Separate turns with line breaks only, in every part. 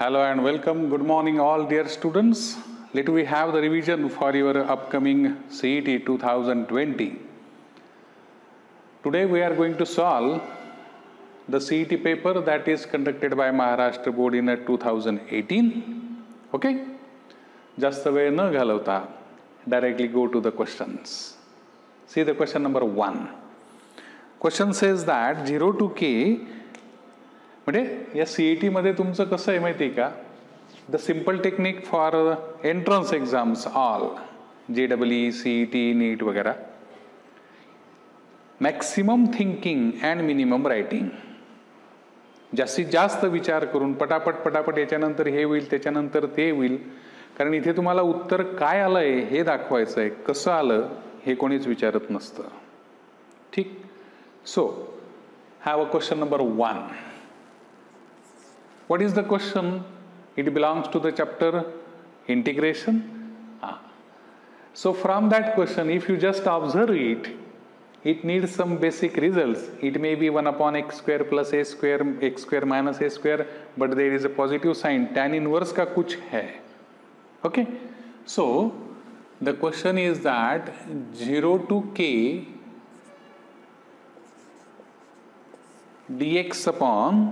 Hello and welcome. Good morning, all dear students. Let we have the revision for your upcoming CET 2020. Today we are going to solve the CET paper that is conducted by Maharashtra Board in 2018. Okay? Just the way na ghalota. Directly go to the questions. See the question number 1. Question says that 0 to k म्हणजे या CET मध्ये तुमचं कसं आहे माहिती आहे का, the simple technique for entrance exams all JEE, CET, NEET वगैरह, maximum thinking and minimum writing. जास्तीत जास्त विचार करून पटापट याच्यानंतर हे होईल त्याच्यानंतर ते होईल, कारण इथे तुम्हाला उत्तर काय आलंय हे दाखवायचं आहे, कसं आलं हे कोणीच विचारत नसतं. ठीक. So have a question number 1. What is the question? It belongs to the chapter integration. So from that question, if you just observe it, it needs some basic results. It may be 1 upon x square plus a square, x square minus a square, but there is a positive sign. Tan inverse का कुछ है. Okay. So the question is that 0 to k dx upon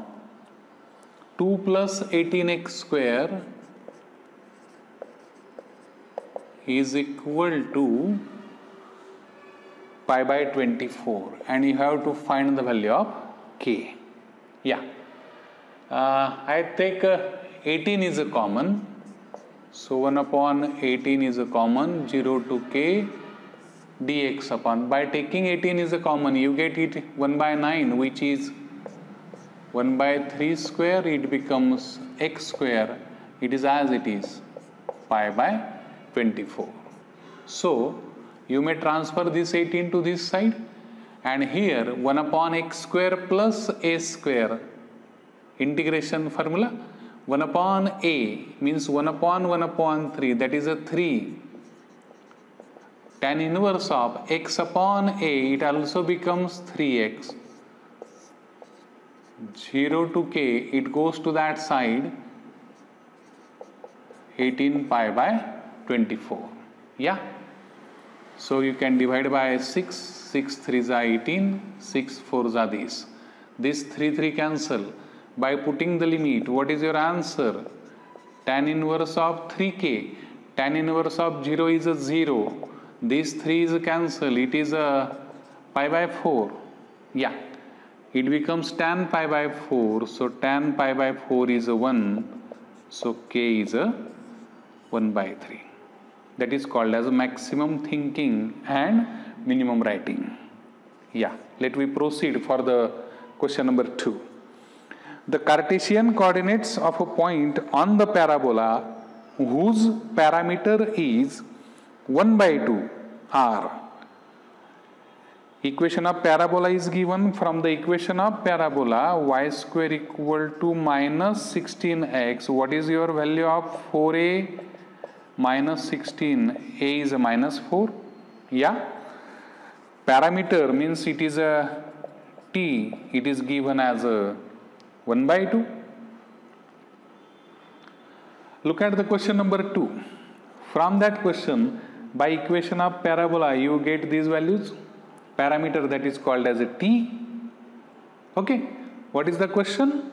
2 plus 18x square is equal to pi by 24, and you have to find the value of k. Yeah. I take 18 is a common, so 1 upon 18 is a common, 0 to k dx upon, by taking 18 is a common, you get it 1 by 9, which is 1 by 3 square, it becomes x square, it is as it is, pi by 24. So you may transfer this 18 to this side, and here 1 upon x square plus a square, integration formula, 1 upon a means 1 upon 3, that is a 3. Tan inverse of x upon a, it also becomes 3x. 0 to k, it goes to that side, 18 pi by 24. Yeah. So you can divide by 6, 6 3s are 18, 6 4s are these. This 3 cancel. By putting the limit, what is your answer? Tan inverse of 3k. Tan inverse of 0 is a 0. These 3 is cancel. It is a pi by 4. Yeah. It becomes tan pi by 4, so tan pi by 4 is a 1, so k is a 1 by 3. That is called as maximum thinking and minimum writing. Yeah, let me proceed for the question number 2. The Cartesian coordinates of a point on the parabola whose parameter is 1 by 2 are. Equation of parabola is given. From the equation of parabola, y square equal to minus 16x. What is your value of 4a minus 16? A is a minus 4. Yeah. Parameter means it is a t. It is given as a 1 by 2. Look at the question number 2. From that question, by equation of parabola, you get these values. Parameter that is called as a t. Okay. What is the question?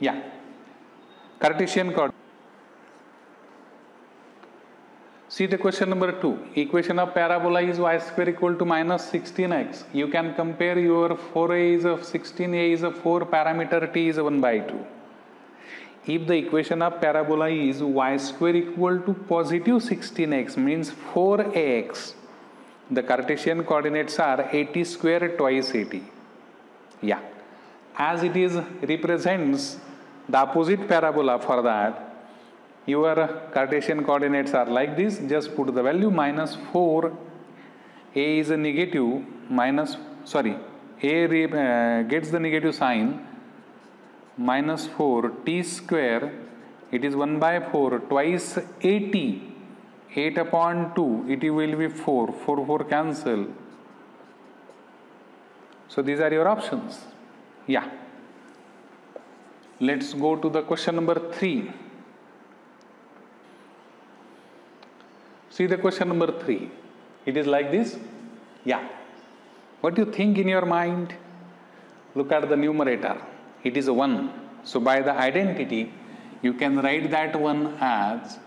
Yeah. Cartesian coordinate. See the question number 2. Equation of parabola is y square equal to minus 16x. You can compare your 4a is of 16, a is of 4, parameter t is 1 by 2. If the equation of parabola is y square equal to positive 16x means 4ax, the Cartesian coordinates are 80 square twice 80. Yeah. As it is represents the opposite parabola, for that your Cartesian coordinates are like this. Just put the value minus 4, a is a negative, minus, sorry, a gets the negative sign, minus 4 t square, it is 1 by 4 twice 80. 8 upon 2, it will be 4. 4 cancel. So these are your options. Yeah. Let's go to the question number 3. See the question number 3. It is like this. Yeah. What do you think in your mind? Look at the numerator. It is a 1. So by the identity, you can write that one as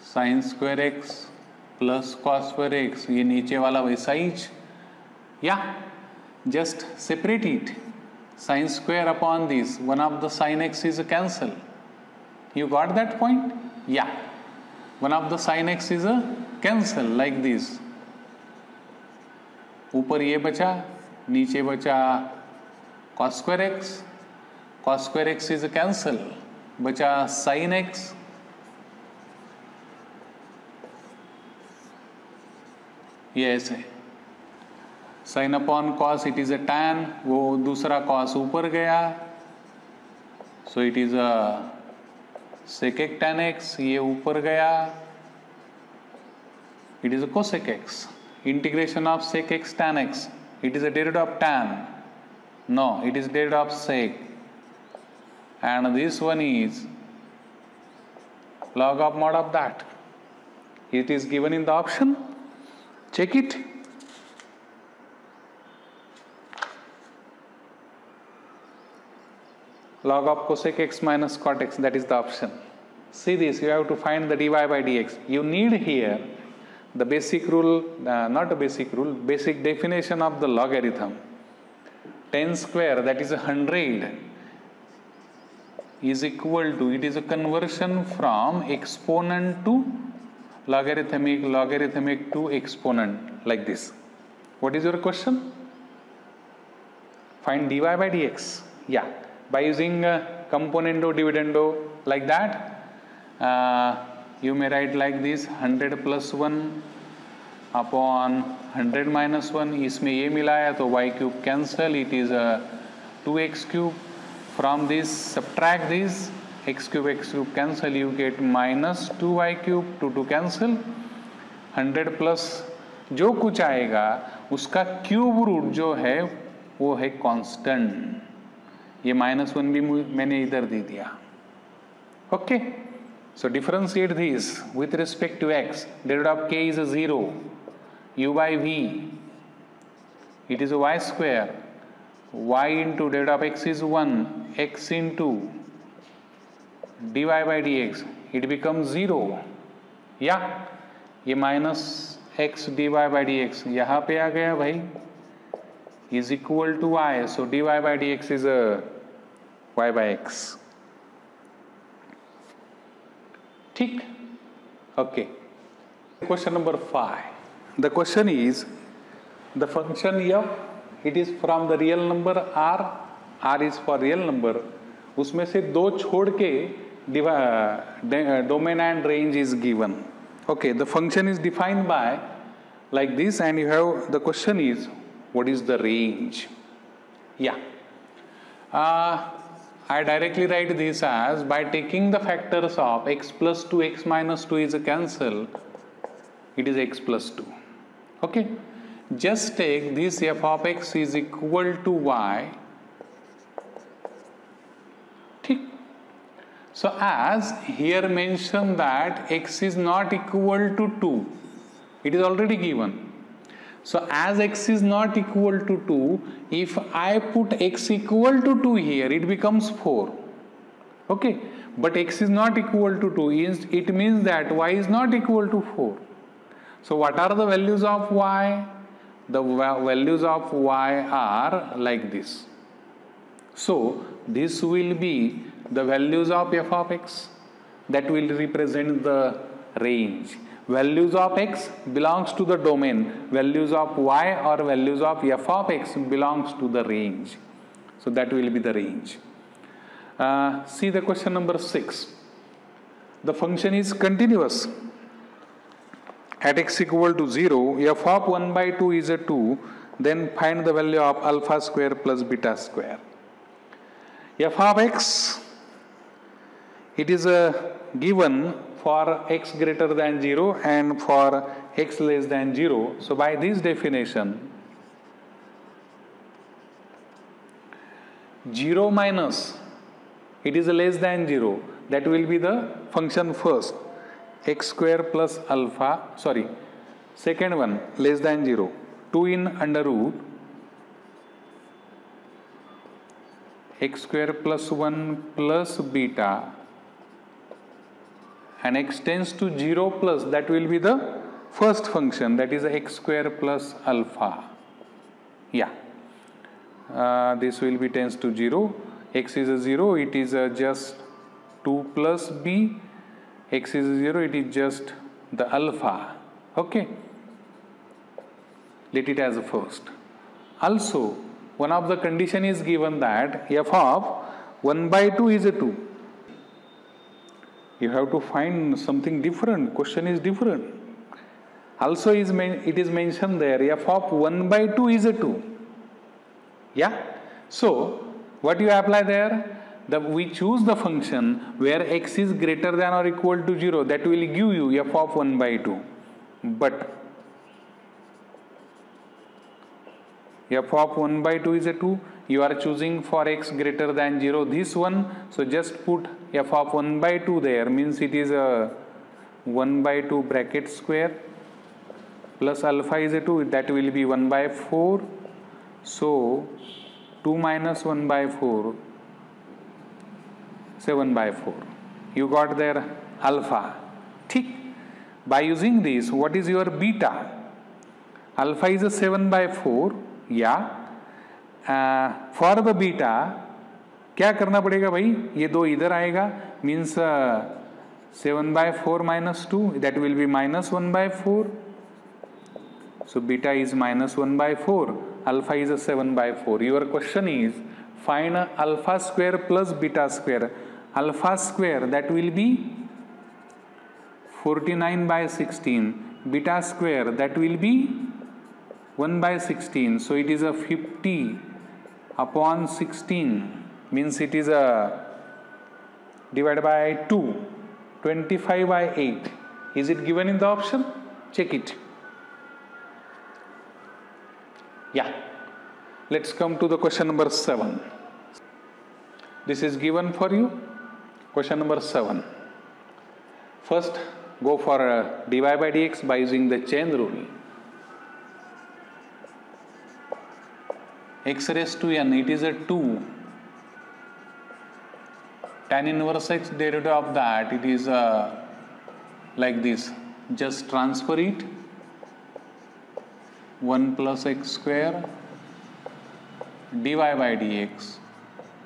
sin square x plus cos square x. ये नीचे वाला वैसा ही. Yeah. Just separate it. Sin square upon this. One of the sin x is a cancel. You got that point? Yeah. One of the sin x is a cancel like this. ऊपर ये बचा, नीचे बचा cos square x. Cos square x is a cancel. बचा sin x. ये ऐसे sin upon cos, it is a tan. वो दूसरा cos ऊपर गया, so it is a sec tan x. ये ऊपर गया, it is a cosec x. Integration of sec x tan x, it is a derivative of tan. No, it is derivative of sec. And this one is log of mod of that. It is given in the option. Check it. Log of cosec x minus cot x, that is the option. See this, you have to find the dy by dx. You need here the basic rule, not a basic rule, basic definition of the logarithm. 10 square, that is 100, is equal to, it is a conversion from exponent to logarithmic, logarithmic to exponent, like this. What is your question? Find dy by dx. Yeah, by using componendo dividendo, like that. You may write like this, 100 plus 1 upon 100 minus 1. इसमें ये मिलाया तो y cube cancel, it is a 2x cube. From this subtract this, x cube cancel, you get minus 2y cube, 2 cancel. 100 plus जो कुछ आएगा उसका cube root जो है वो है कांस्टेंट. ये -1 भी मैंने इधर दे दिया. Okay. So differentiate this with respect to x. Derivative of k is a 0. U by v, it is a y square. Y into derivative of x is 1. X into dy by dx, it becomes 0. Yeah, ये minus x dy by dx यहाँ पे आ गया भाई, is equal to y. So dy by dx is a y by x. ठीक. Okay. Question number 5. The question is, the function f, it is from the real number r. R is for real number. उसमें से दो छोड़ के domain and range is given. Okay, the function is defined by like this, and you have, the question is, what is the range? Yeah. I directly write this as, by taking the factors of x plus 2, x minus 2 is a cancel, it is x plus 2. Okay. Just take this f of x is equal to y. So as here mentioned that x is not equal to 2, it is already given. So as x is not equal to 2, if I put x equal to 2 here, it becomes 4. Okay, but x is not equal to 2, it means that y is not equal to 4. So what are the values of y? The values of y are like this. So this will be the values of f of x, that will represent the range. Values of x belongs to the domain, values of y or values of f of x belongs to the range. So that will be the range. See the question number 6. The function is continuous. At x equal to 0, f of 1 by 2 is a 2, then find the value of alpha square plus beta square. F of x, it is a given for x greater than 0 and for x less than 0. So by this definition, 0 minus, it is less than 0, that will be the function first, x square plus alpha, second one less than 0, 2 in under root x square plus 1 plus beta, and x tends to 0 plus, that will be the first function, that is x square plus alpha. This will be tends to 0, x is a 0, it is just 2 plus b, x is 0, it is just the alpha. Okay, let it as a first. Also, one of the condition is given that f of 1 by 2 is a 2. You have to find something different, question is different. Also it is mentioned there, f of 1 by 2 is a 2. So what you apply there? We choose the function where x is greater than or equal to 0, that will give you f of 1 by 2. But f of 1 by 2 is a 2. You are choosing for x greater than 0 this one. So just put f of 1 by 2 there, means it is a 1 by 2 bracket square plus alpha is a 2, that will be 1 by 4. So 2 minus 1 by 4, 7 by 4. You got there alpha. Tick. By using this, what is your beta? Alpha is a 7 by 4. For the beta, क्या करना पड़ेगा भाई? ये दो इधर आएगा, means 7 by 4 minus 2, that will be minus 1 by 4. So beta is minus 1 by 4, alpha is a 7 by 4. Your question is, find alpha square plus beta square. Alpha square, that will be 49 by 16. Beta square, that will be 1 by 16. So it is a 50 upon 16, means it is a divided by 2, 25 by 8. Is it given in the option? Check it. Let's come to the question number 7. This is given for you. Question number 7. First, go for dy by dx by using the chain rule. X raised to n, it is a 2. Tan inverse x derivative of that, it is like this. Just transfer it. 1 plus x square dy by dx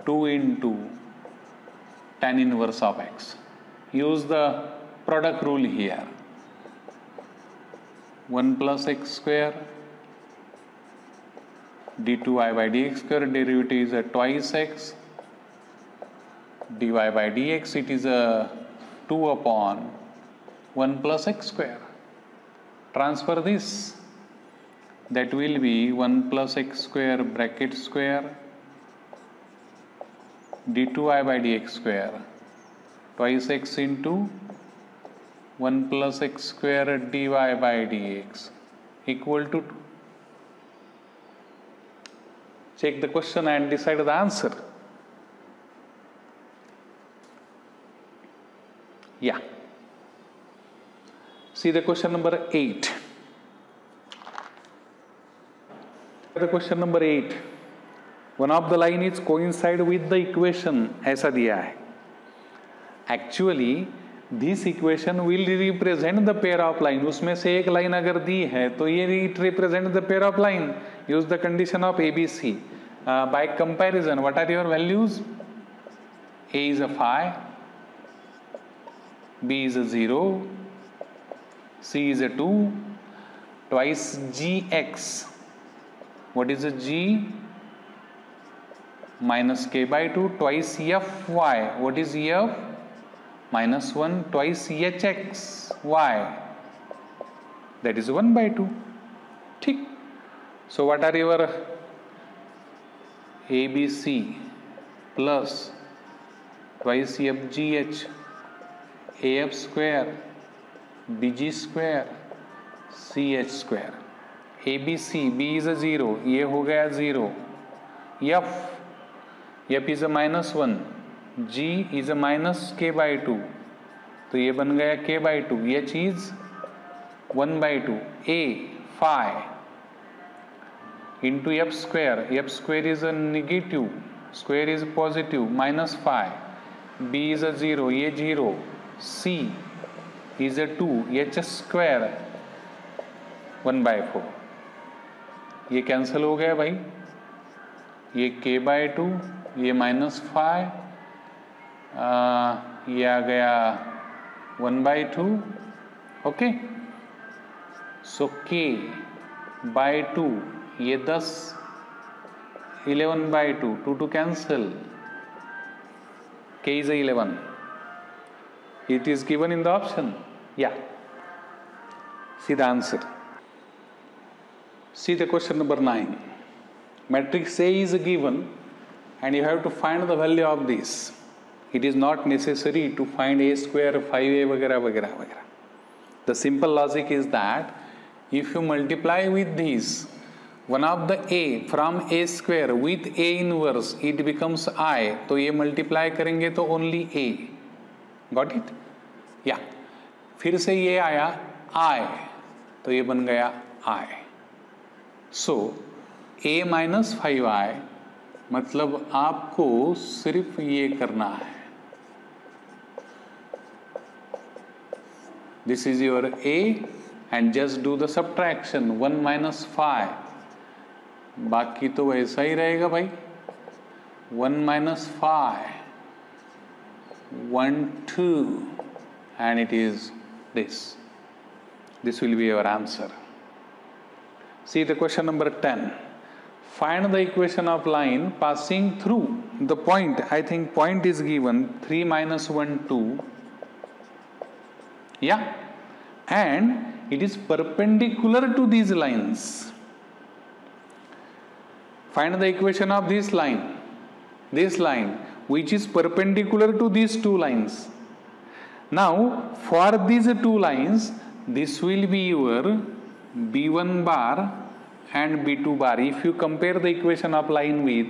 2 into tan inverse of x. Use the product rule here. 1 plus x square d2y by dx square, derivative is a twice x, dy by dx, it is a 2 upon 1 plus x square. Transfer this, that will be 1 plus x square bracket square d2y by dx square twice x into 1 plus x square dy by dx equal to 2. Check the question and decide the answer. See the question number 8. The question number 8. One of the line is coincide with the equation ऐसा दिया है. Actually, this equation will represent the pair of line. उसमें से एक line अगर दी है तो ये represent the pair of line. Use the condition of ABC. By comparison, what are your values? A is a 5, B is a 0, C is a 2, twice GX. What is a G? Minus K by 2, twice FY. What is F? Minus 1, twice HXY. That is 1 by 2. Tick. So what are your ABC plus twice FGH AF square, BG square, CH square. ABC, B is a 0, ये हो गया 0. F is a -1, G is a -k/2, तो ये बन गया k/2. H is 1/2. A phi into F square. F square is a negative, square is positive, minus phi. B is a 0, ये 0. C is a 2, H square 1/4. ये cancel हो गया भाई, ये k/2, ये माइनस phi, ये आ गया 1/2. ओके, सो k/2, ये 10, 11/2, 2 cancel, k is 11. It is given in the option. Yeah. See the answer. See the question number 9. Matrix A is given and you have to find the value of this. It is not necessary to find A square, 5A वगैरह वगैरह वगैरह. The simple logic is that if you multiply with this, one of the A from A square with A inverse, it becomes I. तो ये multiply करेंगे तो only A. Got it? Yeah. फिर से ये आया I, तो ये बन गया I. So A minus 5I, मतलब आपको सिर्फ ये करना है. This is your A and just do the subtraction 1 minus 5. बाकी तो वैसा ही रहेगा भाई. 1 minus 5, 1 2, and it is this. This will be your answer. See the question number 10. Find the equation of line passing through the point. I think point is given 3 minus 1 2. Yeah, and it is perpendicular to these lines. Find the equation of this line which is perpendicular to these two lines. Now for these two lines, this will be your B1 bar and B2 bar. If you compare the equation of line with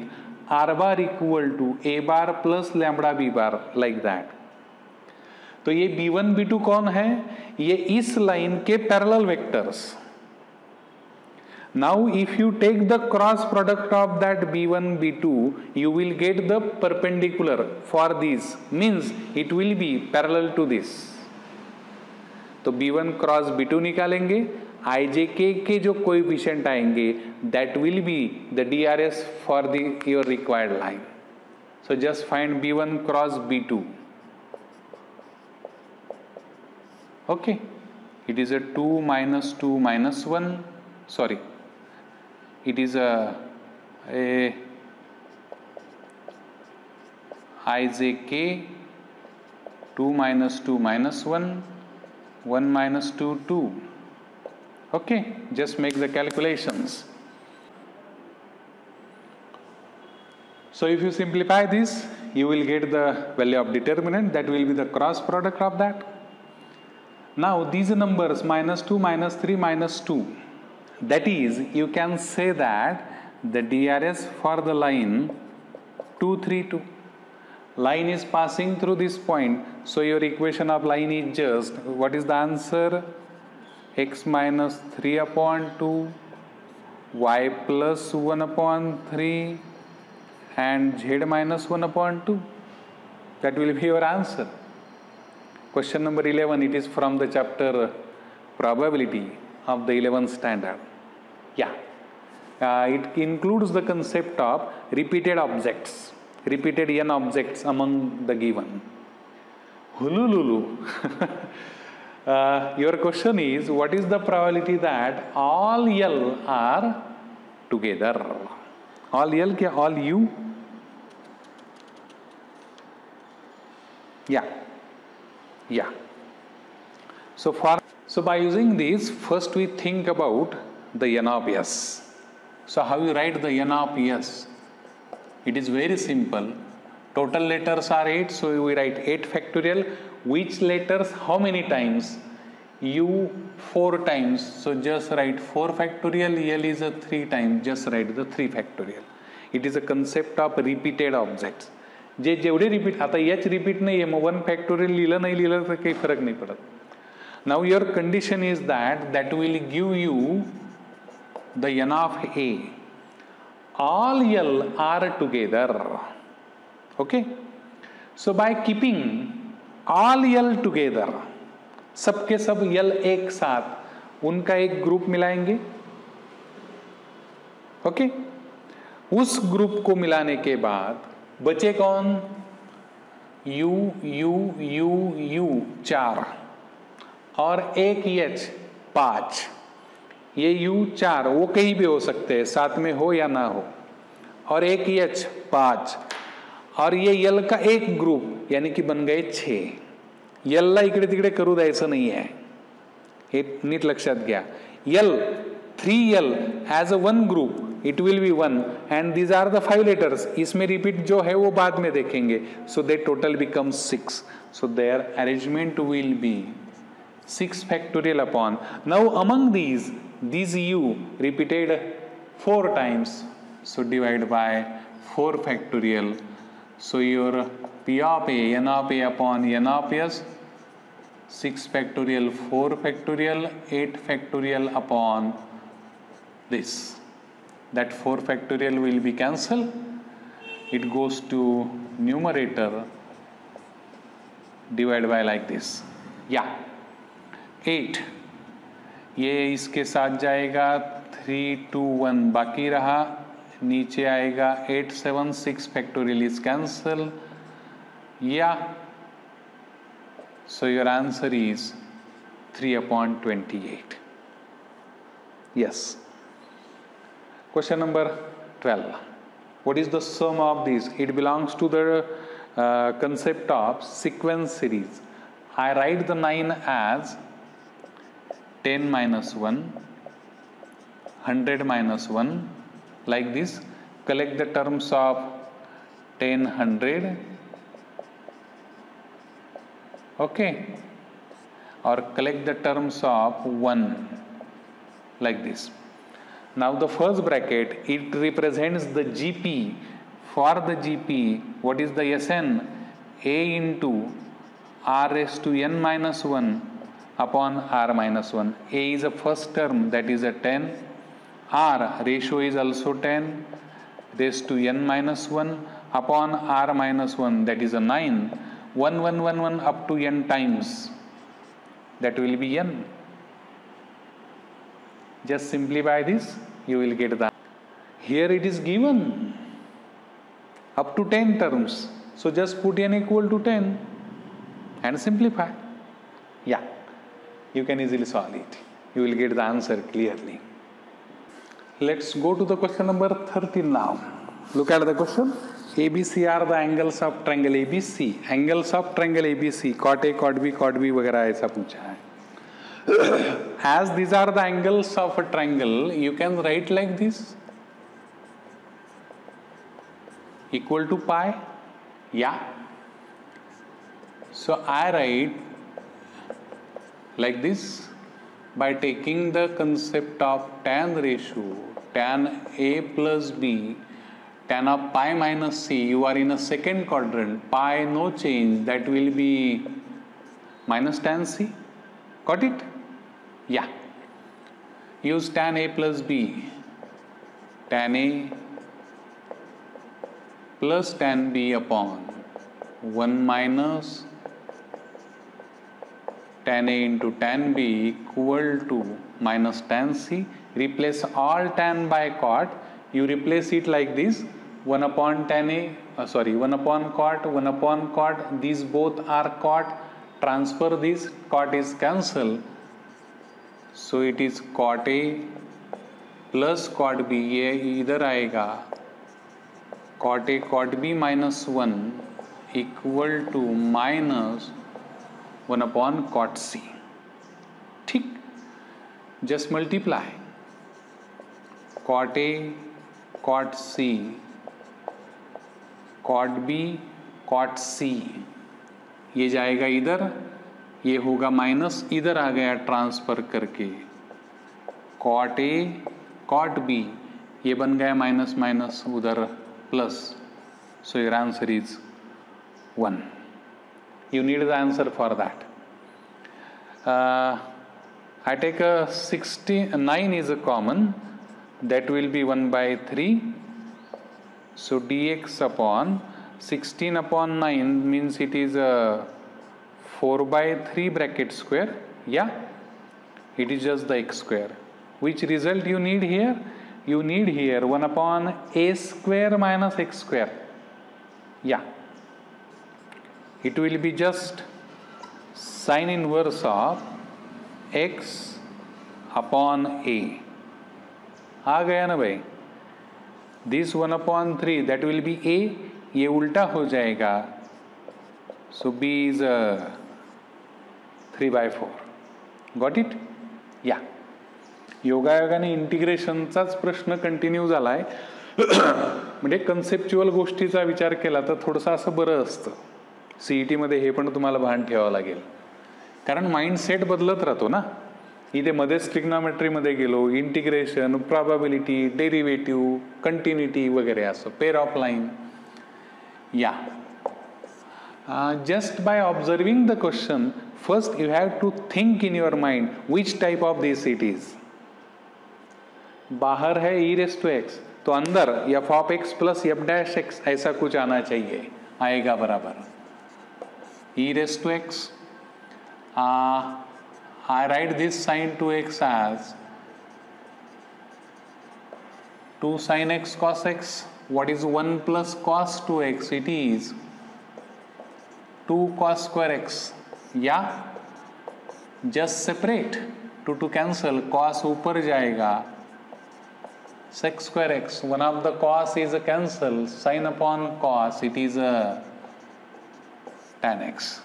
R bar equal to A bar plus lambda B bar, like that. तो ये B1 B2 कौन है? ये इस line के parallel vectors. Now if you take the cross product of that B1 B2, you will get the perpendicular for these, means it will be parallel to this. तो B1 cross B2 निकालेंगे, IJK के जो coefficient आएंगे, that will be the DRS for your required line. So just find B1 cross B2. Okay, it is a 2 minus 2 minus 1. Sorry, it is a IJK 2 minus 2 minus 1, 1 minus 2 2. Okay, just make the calculations. So if you simplify this, you will get the value of determinant, that will be the cross product of that. Now these numbers minus 2 minus 3 minus 2, that is, you can say that the DRS for the line 2 3 2. Line is passing through this point, so your equation of line is just, what is the answer? X minus 3 upon 2, y plus 1 upon 3, and z minus 1 upon 2. That will be your answer. Question number 11, it is from the chapter probability of the 11th standard. Yeah, it includes the concept of repeated objects, repeated n objects among the given. Hulululu. Your question is, what is the probability that all L are together? All L क्या all U? Yeah. So by using this, first we think about the n of S. So how you write the n of S? It is very simple. Total letters are 8, so we write 8 factorial. Which letters, how many times? U 4 times, so just write 4 factorial. L is a 3 times, just write the 3 factorial. It is a concept of repeated objects. जे जेवढे repeat, आता H repeat नाही आहे, मग 1 factorial लिहिलं नाही लिहिलं तर काही फरक नाही पडत. Now your condition is that will give you the n of A. All L are together. Okay? So by keeping all L together, सबके सब L एक साथ, उनका एक ग्रुप मिलाएंगे. ओके? उस ग्रुप को मिलाने के बाद बचे कौन? U U U U 4 और एक H 5. ये U 4 वो कहीं भी हो सकते हैं, साथ में हो या ना हो, और एक H 5 और ये L का एक ग्रुप, यानी कि बन गए 6. L ला इकडे तिकडे करू द्यायचं नाही आहे, हे नीट लक्षात घ्या. L 3L as a one group it will be 1 and these are the 5 letters. इसमें repeat जो है वो बाद में देखेंगे. So their total becomes 6. So their arrangement will be 6 factorial upon. Now among these U repeated 4 times. So divide by 4 factorial. So your P of A, N of A upon N of S, 6 factorial, 4 factorial, 8 factorial upon this. That 4 factorial will be cancelled. It goes to numerator, divide by like this. Yeah, 8. ये इसके साथ जाएगा 3 2 1, बाकी रहा नीचे आएगा 8 7 6 factorial is cancel. Yeah, so your answer is 3/28. Yes. Question number 12. What is the sum of these? It belongs to the concept of sequence series. I write the 9 as 10 minus 1, 100 minus 1, like this. Collect the terms of 10, 100. Okay. Or collect the terms of 1, like this. Now the first bracket, it represents the GP. For the GP, what is the Sn? A into R raised to n minus 1 upon R minus 1. A is a first term, that is a 10. R ratio is also 10 raised to n minus 1 upon R minus 1, that is a 9. 1 1 1 1 up to n times, that will be n. Just simplify this, you will get that. Here it is given up to 10 terms. So just put n equal to 10 and simplify. Yeah, you can easily solve it. You will get the answer clearly. Let's go to the question number 13 now. Look at the question. ABC are the angles of triangle ABC. Angles of triangle ABC, cot A, cot B, वगैरह ऐसा पूछा है. As these are the angles of a triangle, you can write like this, equal to pi. Yeah. So I write like this by taking the concept of tan ratio, tan A plus B, tan of pi minus C. You are in a second quadrant, pi no change, that will be minus tan C. Got it? Yeah. Use tan A plus B. Tan A plus tan B upon 1 minus tan A into tan B equal to minus tan C. Replace all tan by cot. You replace it like this. 1 upon tan A, 1 upon cot, 1 upon cot. These both are cot. Transfer this, cot is cancelled. So it is cot A plus cot B. ये इधर आएगा cot A cot B minus 1 equal to minus 1 upon cot C. ठीक, just multiply cot A cot C cot B cot C, ये जाएगा इधर, ये होगा minus, इधर आ गया ट्रांसफर करके cot A cot B, ये बन गया माइनस माइनस उधर plus. So your answer is 1. You need the answer for that. I take a 9 is a common, that will be 1 by 3. So dx upon 16 upon 9 means it is a 4 by 3 bracket square. Yeah, it is just the x square. Which result you need here? You need here 1 upon a square minus x square. Yeah, it will be just sine inverse of x upon a. आ गया ना भाई? This 1 upon 3 that will be a, ये उल्टा हो जाएगा. So b is 3 by 4. Got it? Yeah. योगायोगाने इंटिग्रेशनचाच प्रश्न continue झालाय. म्हणजे कन्सेप्च्युअल गोष्टीचा विचार केला तर थोडंसं असं बरं असतं. सीईटी मध्ये हे पण तुम्हाला भान ठेवावं लागेल, कारण माइंडसेट बदलत राहतो ना. इथे मध्येच ट्रिग्नॉमेट्रीमध्ये गेलो, इंटिग्रेशन, प्रॉबॅबिलिटी, डेरिव्हेटिव्ह, कंटिन्युटी वगैरे असं पेअर ऑफ लाईन. या just by observing the question, first you have to think in your mind which type of this it is. बाहर है e raised to x, तो अंदर f of x plus f dash x ऐसा कुछ आना चाहिए, आएगा बराबर e raised to x. I write this sin 2x as 2 sin x cos x. What is 1 plus cos 2x? It is 2 cos square x. Yeah, just separate, 2 cancel, cos ऊपर जाएगा, sec square x, one of the cos is a cancel, sin upon cos, it is a tan x.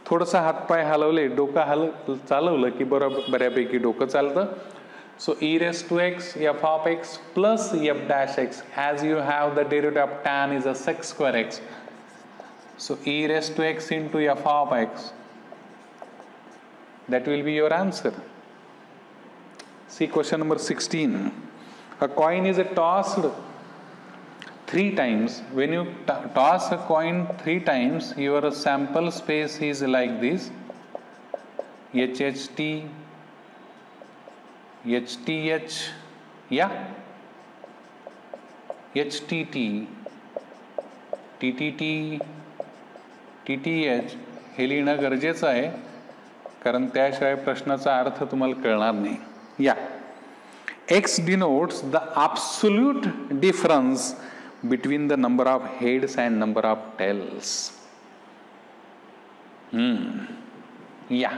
थोडंसं हातपाय हलवले, डोकं चालवलं की बऱ्यापैकी डोकं चालतं. So e raised to x f of x plus f dash x, as you have the derivative of tan is a sec square x. So e raised to x into f of x, that will be your answer. See question number 16. A coin is tossed 3 times. When you toss a coin 3 times, your sample space is like this: HHT, HTH, yeah, HTT, TTT, TTH. हे लिहिणं गरजेचं आहे, कारण त्याशिवाय प्रश्नाचा अर्थ तुम्हाला कळणार नाही. या x denotes the absolute difference between the number of heads and number of tails. Yeah.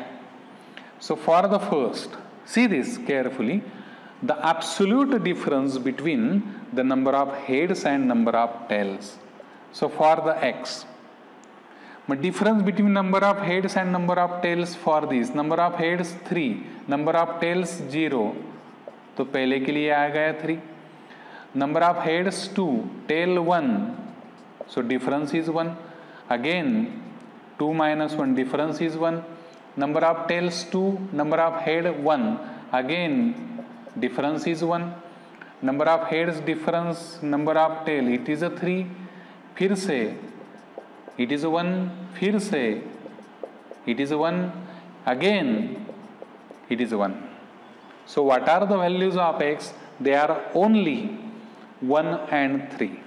So for the first, see this carefully, the absolute difference between the number of heads and number of tails. So for the x, but difference between number of heads and number of tails for this, number of heads 3, number of tails 0, तो पहले के लिए आ गया 3. Number of heads 2, tail 1, so difference is 1. Again 2 minus 1, difference is 1. Number of tails 2, number of head 1, again difference is 1. Number of heads difference, number of tail, it is a 3. फिर से it is 1, फिर से it is 1, again it is 1. So what are the values of x? They are only 1 and 3.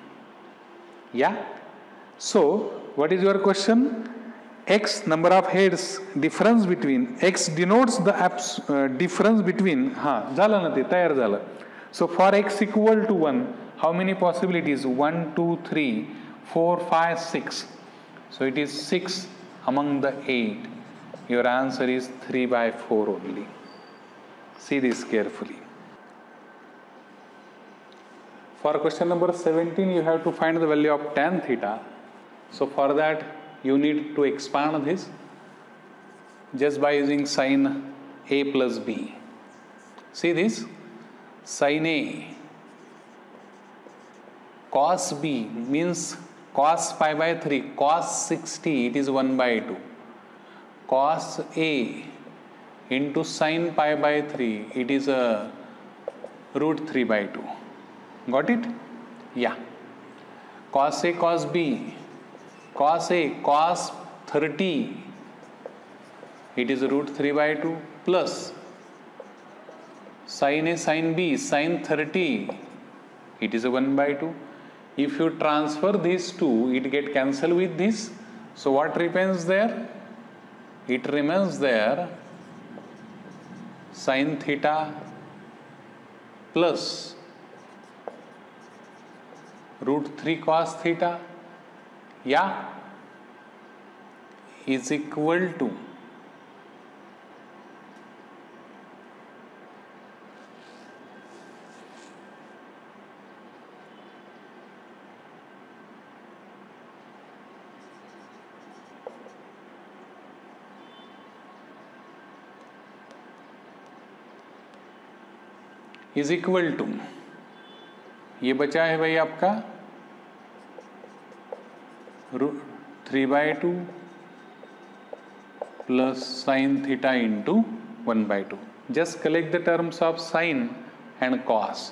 Yeah. So what is your question? X number of heads, difference between x denotes the difference between. झालं ना ते तयार झालं. So for x equal to 1, how many possibilities? 1, 2, 3, 4, 5, 6. So it is 6 among the 8. Your answer is 3 by 4 only. See this carefully. For question number 17, you have to find the value of tan theta. So for that, you need to expand this just by using sin A plus B. See this, sin A cos B means cos pi by 3, cos 60, it is 1 by 2. Cos A into sin pi by 3, it is a root 3 by 2. Got it? Yeah. Cos A, cos B, cos A, cos 30, it is root 3 by 2 plus sin A, sin B, sin 30, it is 1 by 2. If you transfer these two, it get cancelled with this. So what remains there? It remains there sin theta plus root 3 cos theta, yeah, is equal to ये बचा है भाई आपका 3 by 2 plus sin theta into 1 by 2. Just collect the terms of sin and cos.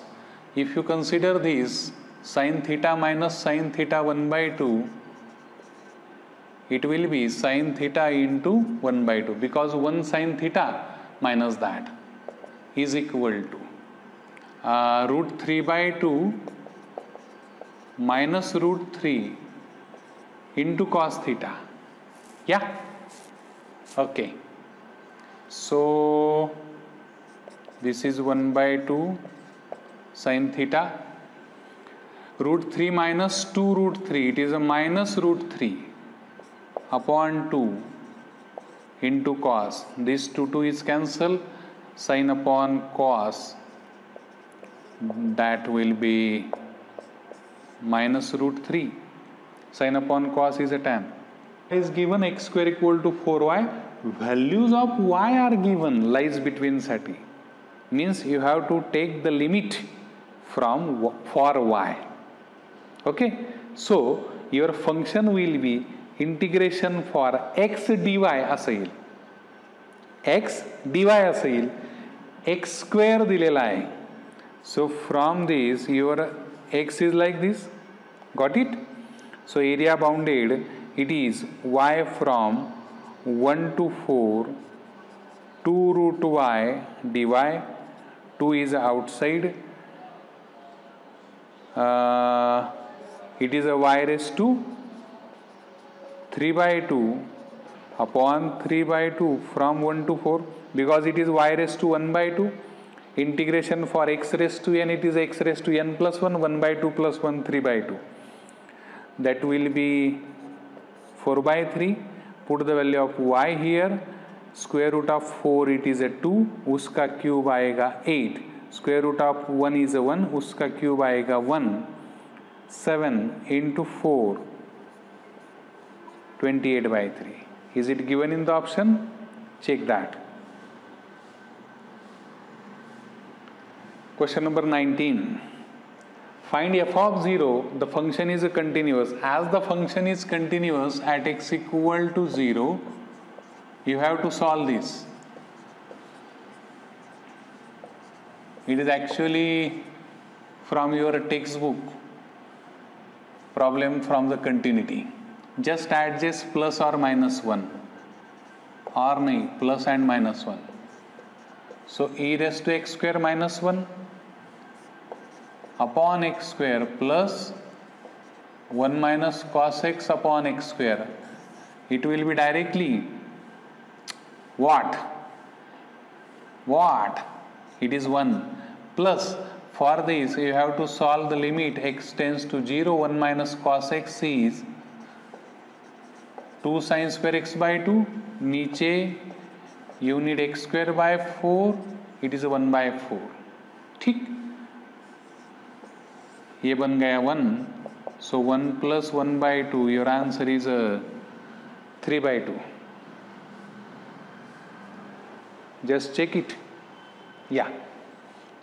If you consider this sin theta minus sin theta 1 by 2, it will be sin theta into 1 by 2, because 1 sin theta minus that is equal to root 3 by 2 minus root 3 into cos theta. Yeah, okay, so this is 1 by 2 sin theta, root 3 minus 2 root 3, it is a minus root 3 upon 2 into cos. This 2 is cancelled, sin upon cos, that will be minus root 3. Sin upon cos is a tan. Is given x square equal to 4y. Values of y are given lies between sati. Means you have to take the limit from for y. Okay. So your function will be integration for x dy असेल. x dy असेल. x square दिलेला आहे. So from this your x is like this. Got it? So area bounded, it is y from 1 to 4 2 root y dy, 2 is outside, it is a y raised to 3 by 2 upon 3 by 2 from 1 to 4, because it is y raised to 1 by 2. Integration for x raised to n, it is x raised to n plus 1, 1 by 2 plus 1, 3 by 2. That will be 4 by 3. Put the value of y here. Square root of 4, it is a 2. उसका cube आएगा 8. Square root of 1 is a 1. उसका cube आएगा 1. 7 into 4, 28 by 3. Is it given in the option? Check that. Question number 19. Find f of 0, the function is continuous. As the function is continuous at x equal to 0, you have to solve this. It is actually from your textbook problem from the continuity. Just adjust plus or minus 1. Or nahi, plus and minus 1. So e raised to x square minus 1 upon x square plus 1 minus cos x upon x square. It will be directly what? It is 1 plus, for this you have to solve the limit x tends to 0. 1 minus cos x is 2 sin square x by 2. नीचे you need x square by 4, it is 1 by 4. ठीक, ये बन गया 1. So 1 plus 1 by 2, your answer is 3 by 2. Just check it. Yeah.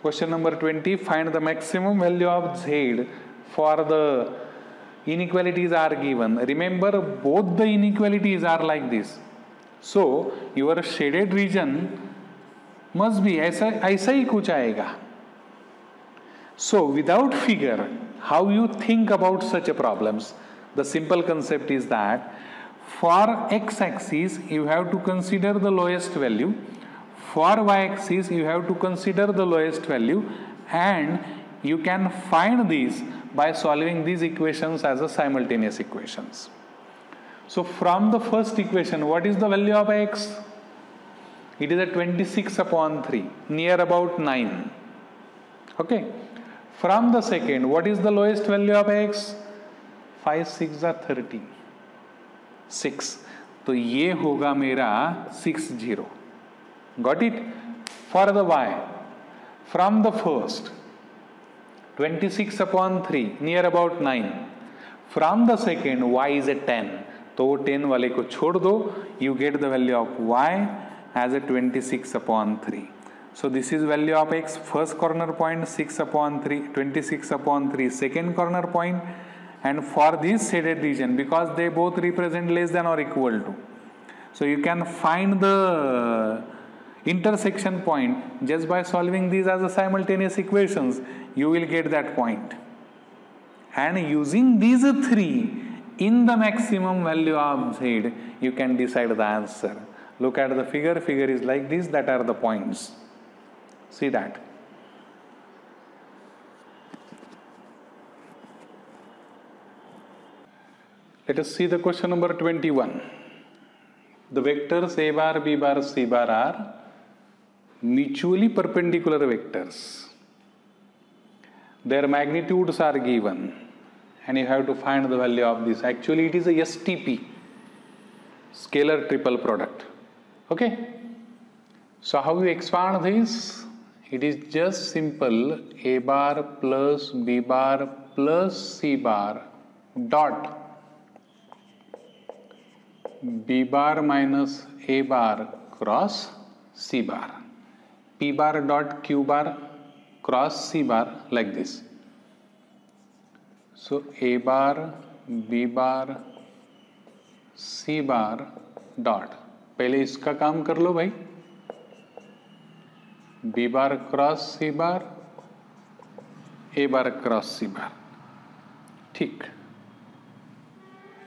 Question number 20. Find the maximum value of z for the inequalities are given. Remember, both the inequalities are like this. So your shaded region must be ऐसा ही कुछ आएगा. So without figure, how you think about such a problems? The simple concept is that for x-axis you have to consider the lowest value, for y-axis you have to consider the lowest value, and you can find these by solving these equations as a simultaneous equations. So from the first equation, what is the value of x? It is a 26/3, near about 9. Okay. From the second, what is the lowest value of x? 5 6 are 30. 6. तो ये होगा मेरा 60. Got it? For the y, from the first, 26/3, near about 9. From the second, y is a 10. तो वो 10 वाले को छोड़ दो, you get the value of y as a 26/3. So this is value of x, first corner point, 6/3, 26/3, second corner point, and for this shaded region, because they both represent less than or equal to, so you can find the intersection point just by solving these as a simultaneous equations. You will get that point, and using these three in the maximum value of z, you can decide the answer. Look at the figure. Figure is like this. That are the points. See that. Let us see the question number 21. The vectors a bar, b bar, c bar are mutually perpendicular vectors. Their magnitudes are given, and you have to find the value of this. Actually, it is a STP, scalar triple product. Okay. So how you expand this? It is just simple a bar plus b bar plus c bar dot b bar minus a bar cross c bar, p bar dot q bar cross c bar, like this. So a bar, b bar, c bar dot, पहले इसका काम कर लो भाई, b bar cross c bar, a bar cross c bar. ठीक,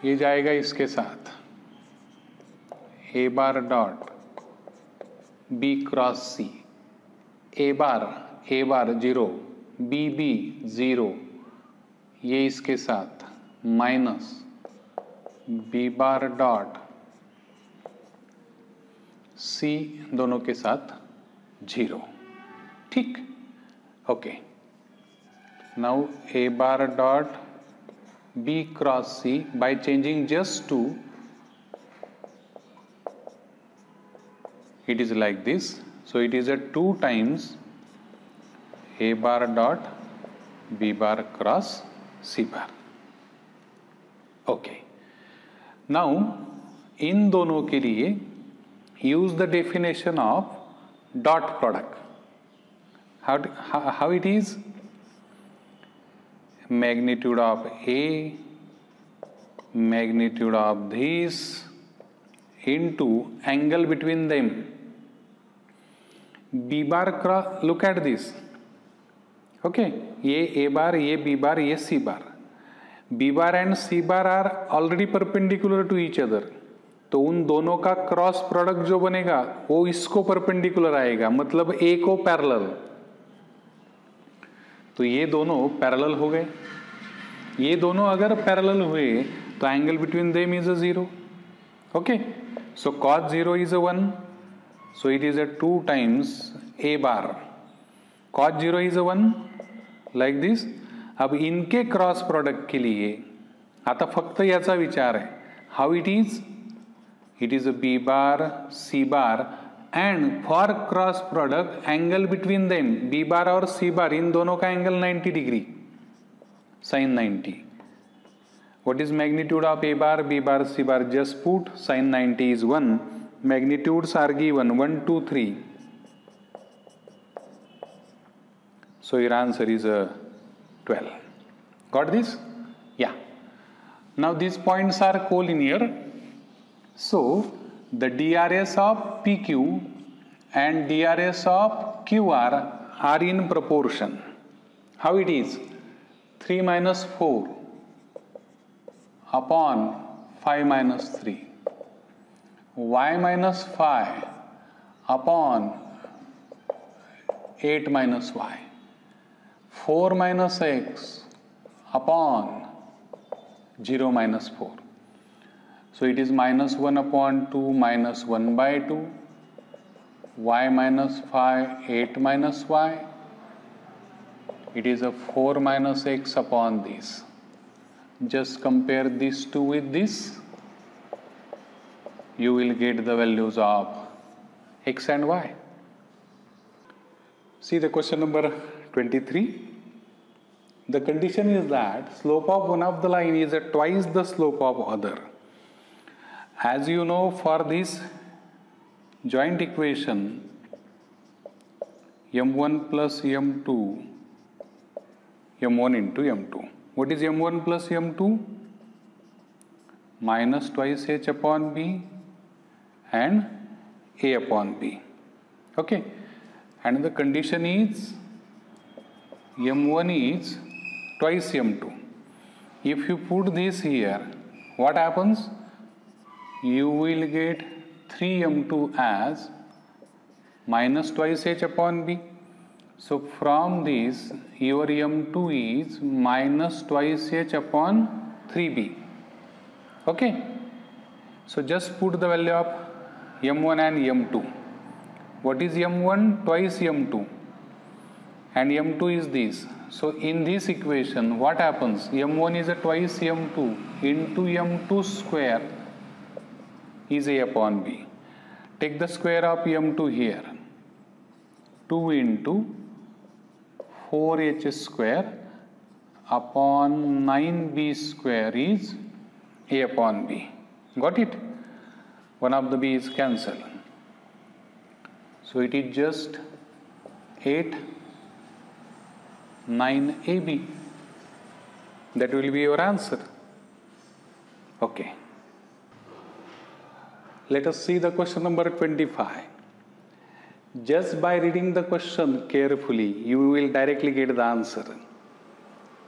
ये जाएगा इसके साथ a bar dot b cross c, a bar 0, b 0, ये इसके साथ minus b bar dot c, दोनों के साथ 0. ठीक. Okay. Now a bar dot b cross c, by changing just to, it is like this. So it is a 2 times a bar dot b bar cross c bar. Okay. Now इन दोनों के लिए use the definition of dot product. How it is? Magnitude of A, magnitude of this into angle between them. B bar cross, look at this. Okay, ये A bar, ये B bar, ये C bar. B bar and C bar are already perpendicular to each other. तो उन दोनों का cross product जो बनेगा वो इसको परपेंडिकुलर आएगा, मतलब ए को पैरेलल. तो ये दोनों पैरेलल हो गए. ये दोनों अगर पैरेलल हुए तो angle between them is a 0. Okay. So cos 0 is a 1. So it is a 2 times A bar. cos 0 is a 1, like this. अब इनके क्रॉस प्रोडक्ट के लिए आता फक्त याचा विचार आहे. How it is? It is a b bar, c bar, and for cross product angle between them, b bar और c bar, इन दोनों का angle 90 degree, sin 90. What is magnitude of a bar, b bar, c bar? Just put sin 90 is 1. Magnitudes are given 1, 2, 3. So your answer is 12. Got this? Yeah. Now these points are collinear, so the DRS of PQ and DRS of QR are in proportion. How it is? 3 minus 4 upon 5 minus 3, y minus 5 upon 8 minus y, 4 minus x upon 0 minus 4. So it is minus 1 upon 2 minus 1 by 2, y minus 5, 8 minus y. It is a 4 minus x upon this. Just compare these two with this. You will get the values of x and y. See the question number 23. The condition is that slope of one of the line is twice the slope of other. As you know, for this joint equation, m1 plus m2, m1 into m2. What is m1 plus m2? Minus twice h upon b and a upon b. Okay. And the condition is m1 is twice m2. If you put this here, what happens? You will get 3m2 as minus twice h upon b. So from this, your m2 is minus twice h upon 3b. Okay. So just put the value of m1 and m2. What is m1? Twice m2. And m2 is this. So in this equation, what happens? m1 is a twice m2 into m2 square is a upon b. Take the square of m2 here. 2 into 4h square upon 9b square is a upon b. Got it? One of the b is cancelled. So it is just 8 9ab. That will be your answer. Okay. Let us see the question number 25. Just by reading the question carefully, you will directly get the answer.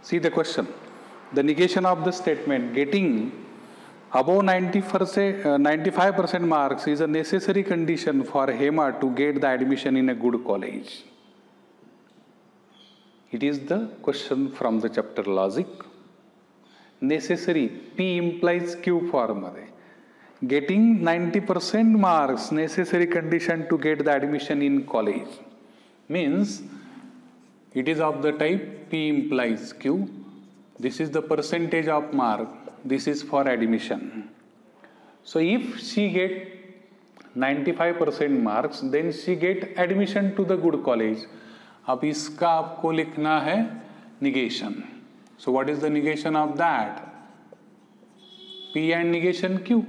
See the question. The negation of the statement getting above 95% marks is a necessary condition for Hema to get the admission in a good college. It is the question from the chapter logic. Necessary, P implies Q form. Getting 90% marks, necessary condition to get the admission in college. Means, it is of the type P implies Q. This is the percentage of mark. This is for admission. So if she get 95% marks, then she get admission to the good college. अब इसका आपको लिखना है negation. So what is the negation of that? P and negation Q.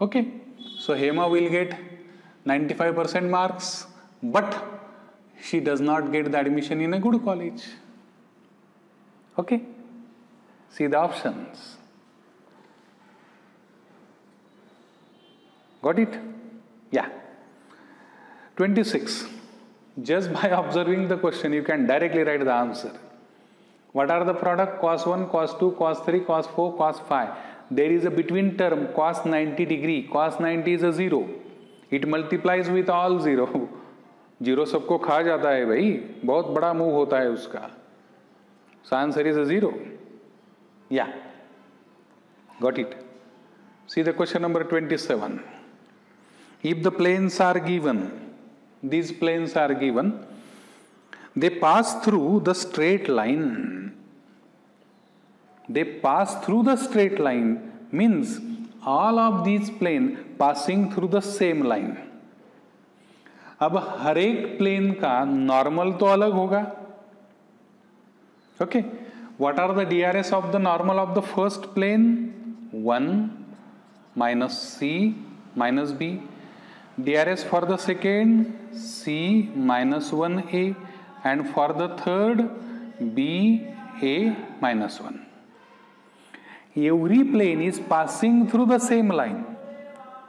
Okay. So Hema will get 95% marks, but she does not get the admission in a good college. Okay. See the options. Got it? Yeah. 26. Just by observing the question, you can directly write the answer. What are the product? Cos 1, cos 2, cos 3, cos 4, cos 5. There is a between term, cos 90 degree. Cos 90 is a 0. It multiplies with all 0. 0 सबको खा जाता है भाई, बहुत बड़ा move होता है उसका. So answer is a 0. Yeah. Got it. See the question number 27. If the planes are given, these planes are given, they pass through the straight line. They pass through the straight line means all of these planes passing through the same line. अब हर एक plane का normal तो अलग होगा. Okay. What are the DRS of the normal of the first plane? 1 minus C minus B. DRS for the second, C minus 1A, and for the third, B A minus 1. Every plane is passing through the same line.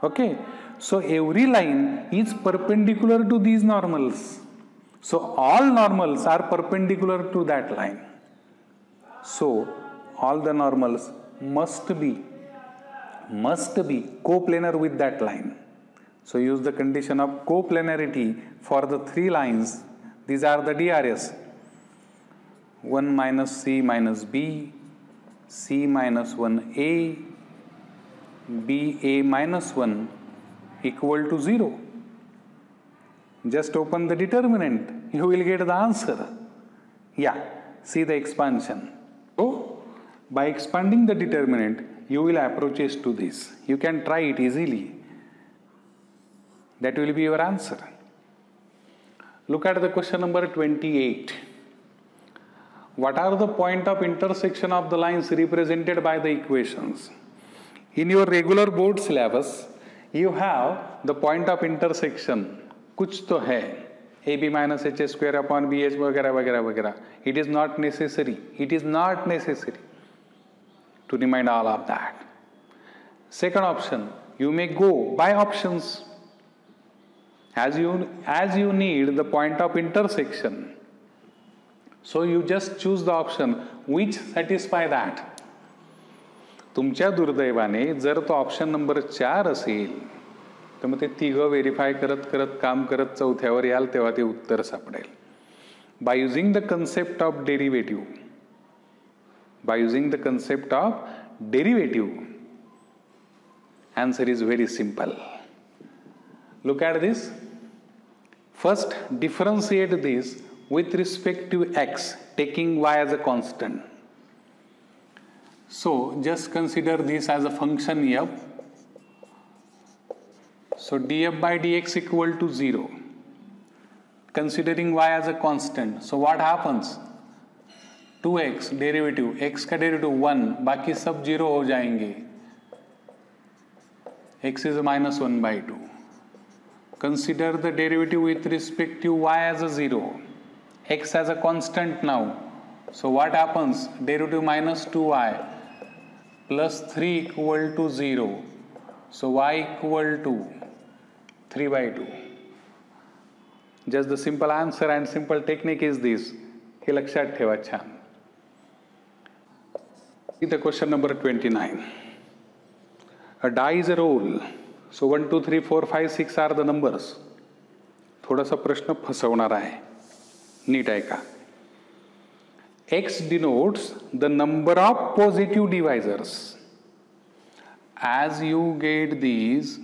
Okay, so every line is perpendicular to these normals. So all normals are perpendicular to that line. So all the normals must be coplanar with that line. So use the condition of coplanarity for the three lines. These are the DRS. 1 minus C minus B, C minus 1A, BA minus 1 equal to 0. Just open the determinant. You will get the answer. Yeah, see the expansion. So, by expanding the determinant, you will approach to this. You can try it easily. That will be your answer. Look at the question number 28. What are the point of intersection of the lines represented by the equations? In your regular board syllabus, you have the point of intersection. कुछ तो है, AB minus HA square upon BH वगैरह वगैरह वगैरह. It is not necessary. It is not necessary to remind all of that. Second option, you may go by options. As you need the point of intersection, so you just choose the option which satisfy that. तुमच्या दुर्दैवाने जर तो option number 4 असेल तर मग ते तिघं verify करत करत काम करत चौथ्यावर याल तेव्हा ते उत्तर सापडेल. By using the concept of derivative, answer is very simple. Look at this. First, differentiate this with respect to x, taking y as a constant. So, just consider this as a function f. So, df by dx equal to 0. Considering y as a constant. So, what happens? 2x derivative, x का derivative 1, बाकी सब 0 हो जाएंगे. x is minus 1 by 2. Consider the derivative with respect to y as a 0. X as a constant now. So what happens? Derivative minus 2y plus 3 equal to 0. So y equal to 3 by 2. Just the simple answer and simple technique is this. हे लक्षात ठेवा छान. See the question number 29. A die is a roll. So 1, 2, 3, 4, 5, 6 are the numbers. थोडासा प्रश्न फसवणार आहे. NEET आहे का? X denotes the number of positive divisors. As you get these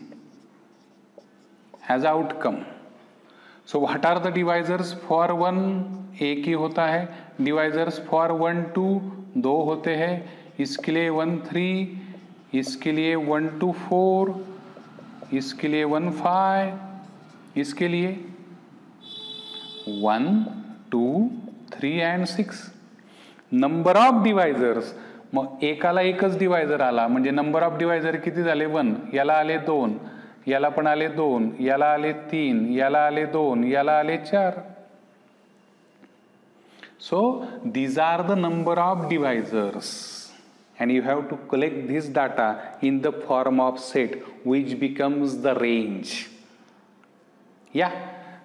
as outcome. So what are the divisors for 1? एक ही होता है. Divisors for 1, 2 दो होते हैं. इसके लिए 1, 3, इसके लिए 1, 2, 4, इसके लिए 1, 5, इसके लिए 1, 2, 3 and 6. नंबर ऑफ डिवायझर्स, मग एकाला एकच डिवायझर आला म्हणजे नंबर ऑफ डिवायझर किती झाले? 1. याला आले 2, याला पण आले 2, याला आले 3, याला आले 2, याला आले 4. So these are the number of divisors, and you have to collect this data in the form of set, which becomes the range. Yeah,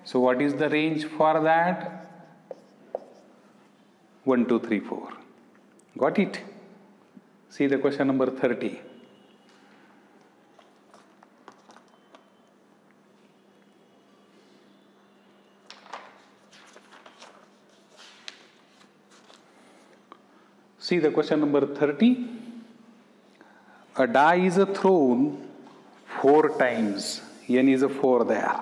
so what is the range for that? 1, 2, 3, 4. Got it? See the question number 30. See the question number 30. A die is thrown 4 times. N is a 4 there.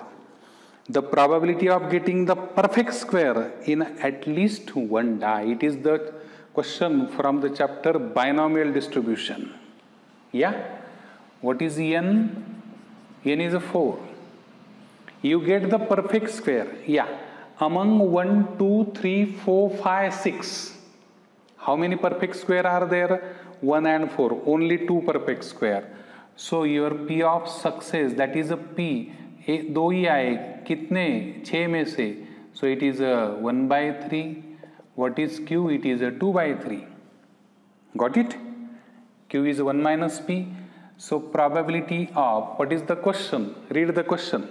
The probability of getting the perfect square in at least one die. It is the question from the chapter binomial distribution. Yeah? What is N? N is a 4. You get the perfect square. Yeah. Among 1, 2, 3, 4, 5, 6. How many perfect square are there? 1 and 4. Only 2 perfect square. So your P of success, that is a P. दो ही आए कितने? 6 में से. So it is a 1 by 3. What is Q? It is a 2 by 3. Got it? Q is 1 minus P. So probability of, what is the question? Read the question.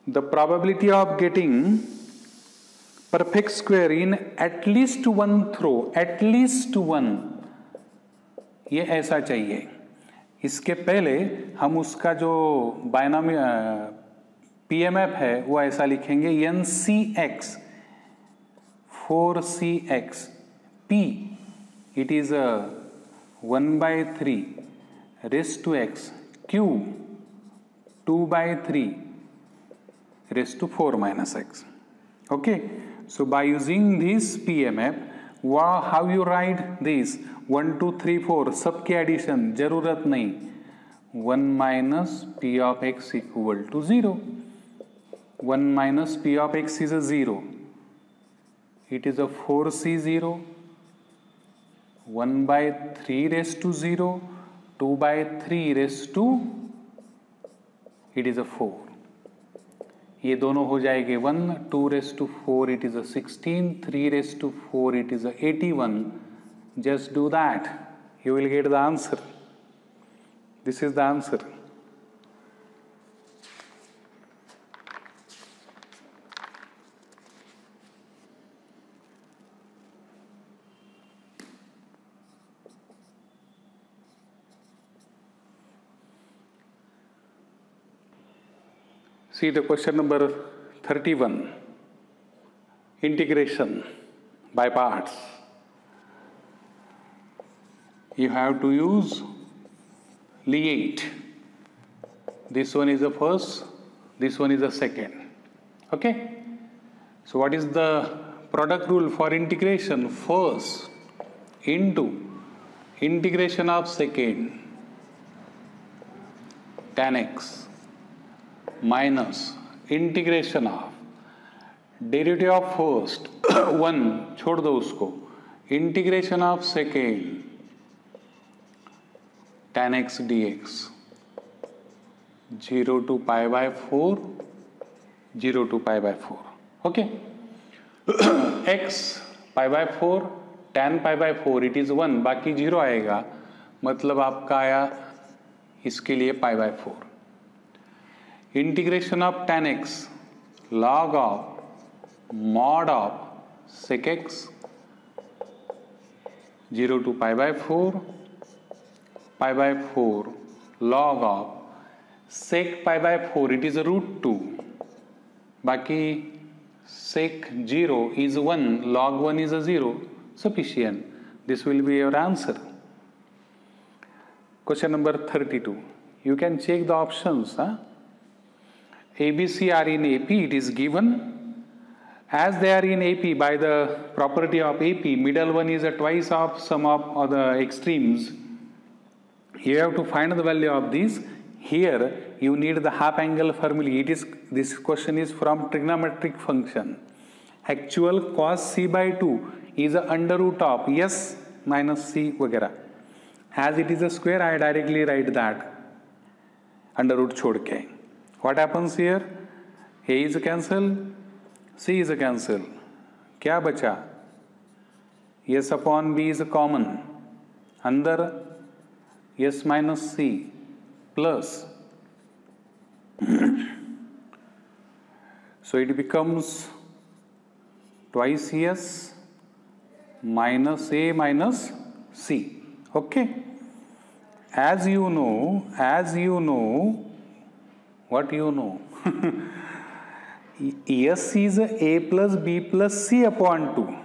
The probability of getting perfect square in at least one throw, at least one, ये ऐसा चाहिए. इसके पहले हम उसका जो बायनॉमी PMF है वो ऐसा लिखेंगे NCX 4CX P, it is a 1 by 3 raised to X, Q 2 by 3 raised to 4 minus X. Okay, so by using this PMF, how you write this? 1 2 3 4 सबके एडिशन जरूरत नहीं. 1 minus P of X equal to 0. 1 minus P of X is a 0. It is a 4C0. 1 by 3 raised to 0. 2 by 3 raised to, it is a 4. ये दोनों हो जाएंगे 1, 2 raised to 4 it is a 16, 3 raised to 4 it is a 81. Just do that, you will get the answer. This is the answer. See the question number 31, integration by parts. You have to use Lie8. This one is the first, this one is the second. Okay? So what is the product rule for integration? First into integration of second, tan x, minus integration of derivative of first 1 छोड़ दो उसको, integration of second tan x dx 0 to pi by 4, 0 to pi by 4. Okay. x pi by 4, tan pi by 4 it is 1, बाकी 0 आएगा, मतलब आपका आया इसके लिए pi by 4. Integration of tan x log of mod of sec x 0 to pi by 4, pi by 4 log of sec pi by 4 it is a root 2, बाकी sec 0 is 1, log 1 is a 0, sufficient. This will be your answer. Question number 32. You can check the options. ABC are in AP, it is given. As they are in AP, by the property of AP, middle one is a twice of sum of the extremes. You have to find the value of this. Here you need the half angle formula. This question is from trigonometric function. Actual cos c by 2 is a under root of s minus c वगैरह. As it is a square, I directly write that under root छोड़ के. What happens here? A is a cancel, C is a cancel. क्या बचा? S upon B is a common. अंदर S minus C plus. So it becomes twice S minus A minus C. Okay. As you know, what you know? S is A plus B plus C upon 2.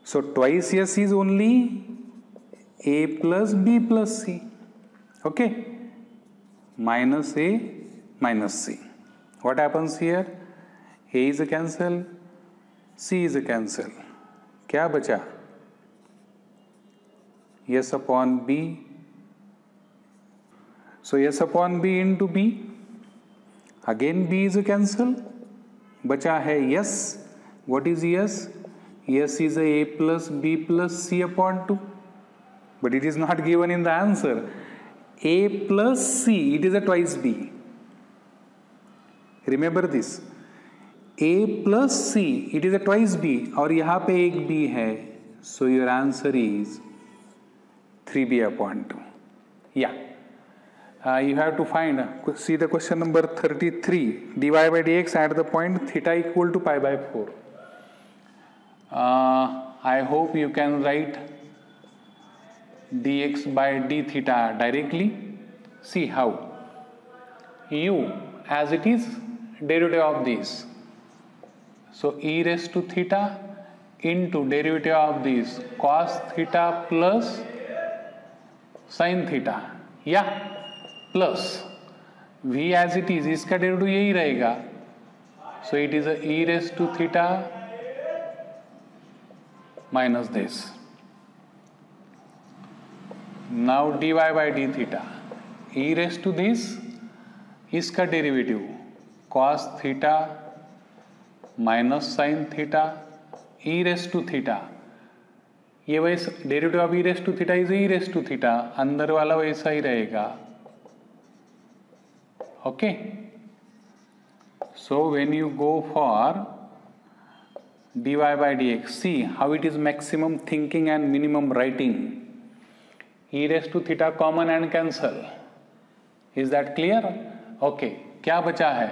So twice S is only A plus B plus C. Okay? Minus A minus C. What happens here? A is a cancel, C is a cancel. क्या बचा? S upon B. So S upon B into B. Again B is a cancel. बचा है S. What is S? S is a plus B plus C upon 2. But it is not given in the answer. A plus C, it is a twice B. Remember this. a plus c, it is a twice b, और यहाँ पे एक b है, so your answer is 3b upon 2. Yeah. You have to find, see the question number 33, dy by dx at the point theta equal to pi by 4. I hope you can write dx by d theta directly. See how. U, as it is, derivative of this. So e raised to theta into derivative of this cos theta plus sin theta. Yeah. Plus v as it is, इसका derivative यही रहेगा, so it is e raise to theta minus this. Now dy by d theta, e raise to this, इसका derivative cos theta minus sine theta e raise to theta. ये वैसे derivative of e raise to theta is e raise to theta, अंदर वाला वैसा ही रहेगा. Okay, so when you go for dy by dx, see how it is maximum thinking and minimum writing. E raised to theta common and cancel. Is that clear? Okay, क्या बचा है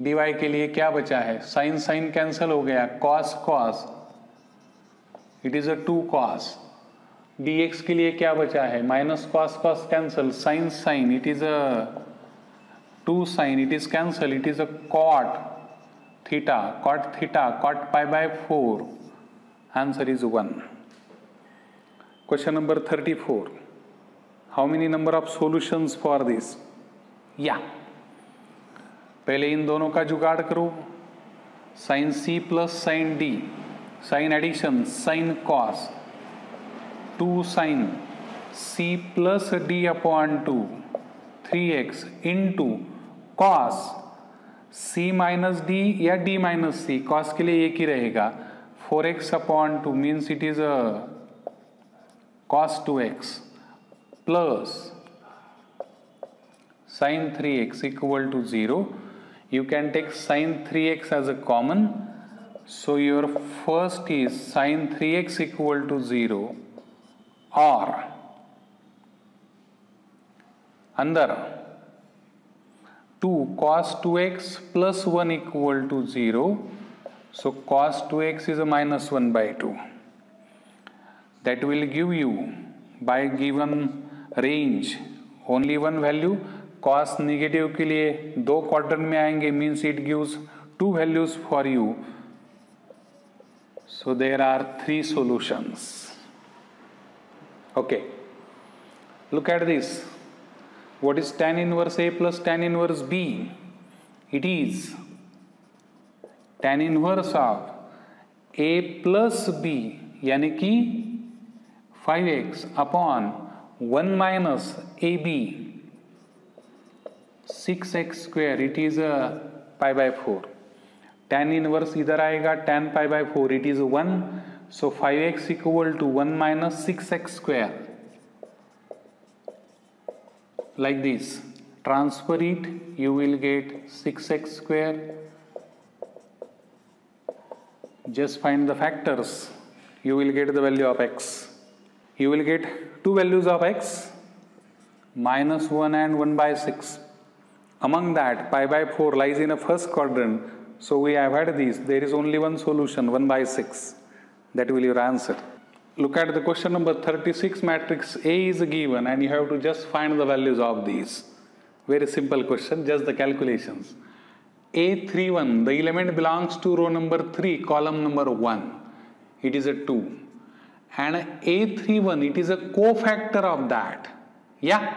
dy के लिए? क्या बचा है? sin sin cancel हो गया, cos cos, it is a 2 cos. dx के लिए क्या बचा है? minus cos cos cancel, sin sin, it is a 2 sin, it is cancel, it is a cot theta, cot pi by 4. Answer is 1. Question number 34. How many number of solutions for this? Yeah. पहले इन दोनों का जुगाड़ करो. sin c plus sin d, sin addition, sin cos, 2 sin c plus d upon 2, 3x into cos c minus d या d minus c, cos के लिए एक ही रहेगा, 4x upon 2 means it is a cos 2x plus sin 3x equal to 0. You can take sin 3x as a common, so your first is sin 3x equal to 0, or अंदर 2 cos 2x plus 1 equal to 0, so cos 2x is a minus 1 by 2. That will give you, by given range, only one value. cos negative के लिए 2 quadrant में आएंगे, means it gives 2 values for you. So there are 3 solutions. Okay, look at this. What is tan inverse A plus tan inverse B? It is tan inverse of A plus B, यानी कि 5x upon 1 minus AB, 6x square, it is a pi by 4. tan inverse इधर आएगा, tan pi by 4, it is 1, so 5x equal to 1 minus 6x square. Like this, transfer it, you will get 6x square. Just find the factors, you will get the value of x. You will get 2 values of x, minus 1 and 1 by 6. Among that, pi by 4 lies in a first quadrant, so we have had this. There is only one solution, 1 by 6. That will be your answer. Look at the question number 36. Matrix A is given and you have to just find the values of these. Very simple question, just the calculations. A31, the element belongs to row number 3, column number 1. It is a 2. And A31, it is a cofactor of that. Yeah?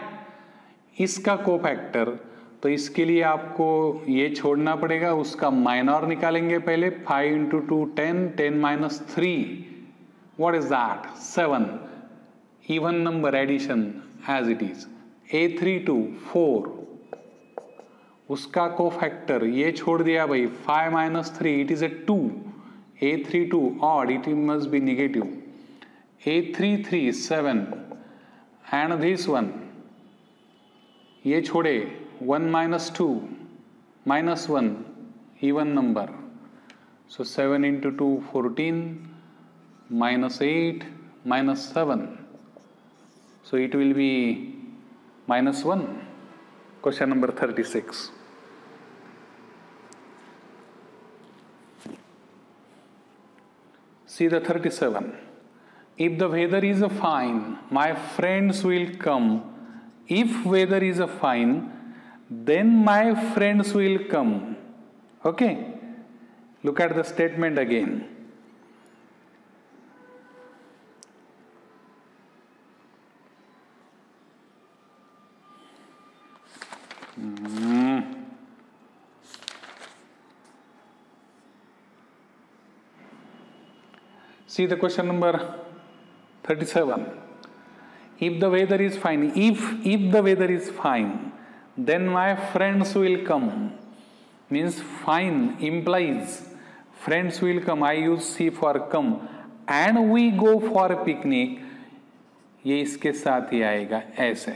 इसका cofactor, तो इसके लिए आपको ये छोड़ना पड़ेगा, उसका minor निकालेंगे पहले. 5 into 2, 10, 10 minus 3. What is that? 7. Even number addition as it is. A32, 4. उसका cofactor ये छोड़ दिया भाई. 5 minus 3, it is a 2. A32 odd, it must be negative. A33, 7. And this one ये छोड़े, 1 minus 2 minus 1, even number. So 7 into 2, 14, minus 8, minus 7. So it will be minus 1. Question number 36. See the 37. If the weather is fine, my friends will come. If weather is fine, then my friends will come. Okay? Look at the statement again. See the question number 37. If the weather is fine, if the weather is fine, then my friends will come. Means fine implies friends will come. I use C for come. And we go for a picnic. ये इसके साथ ही आएगा ऐसे.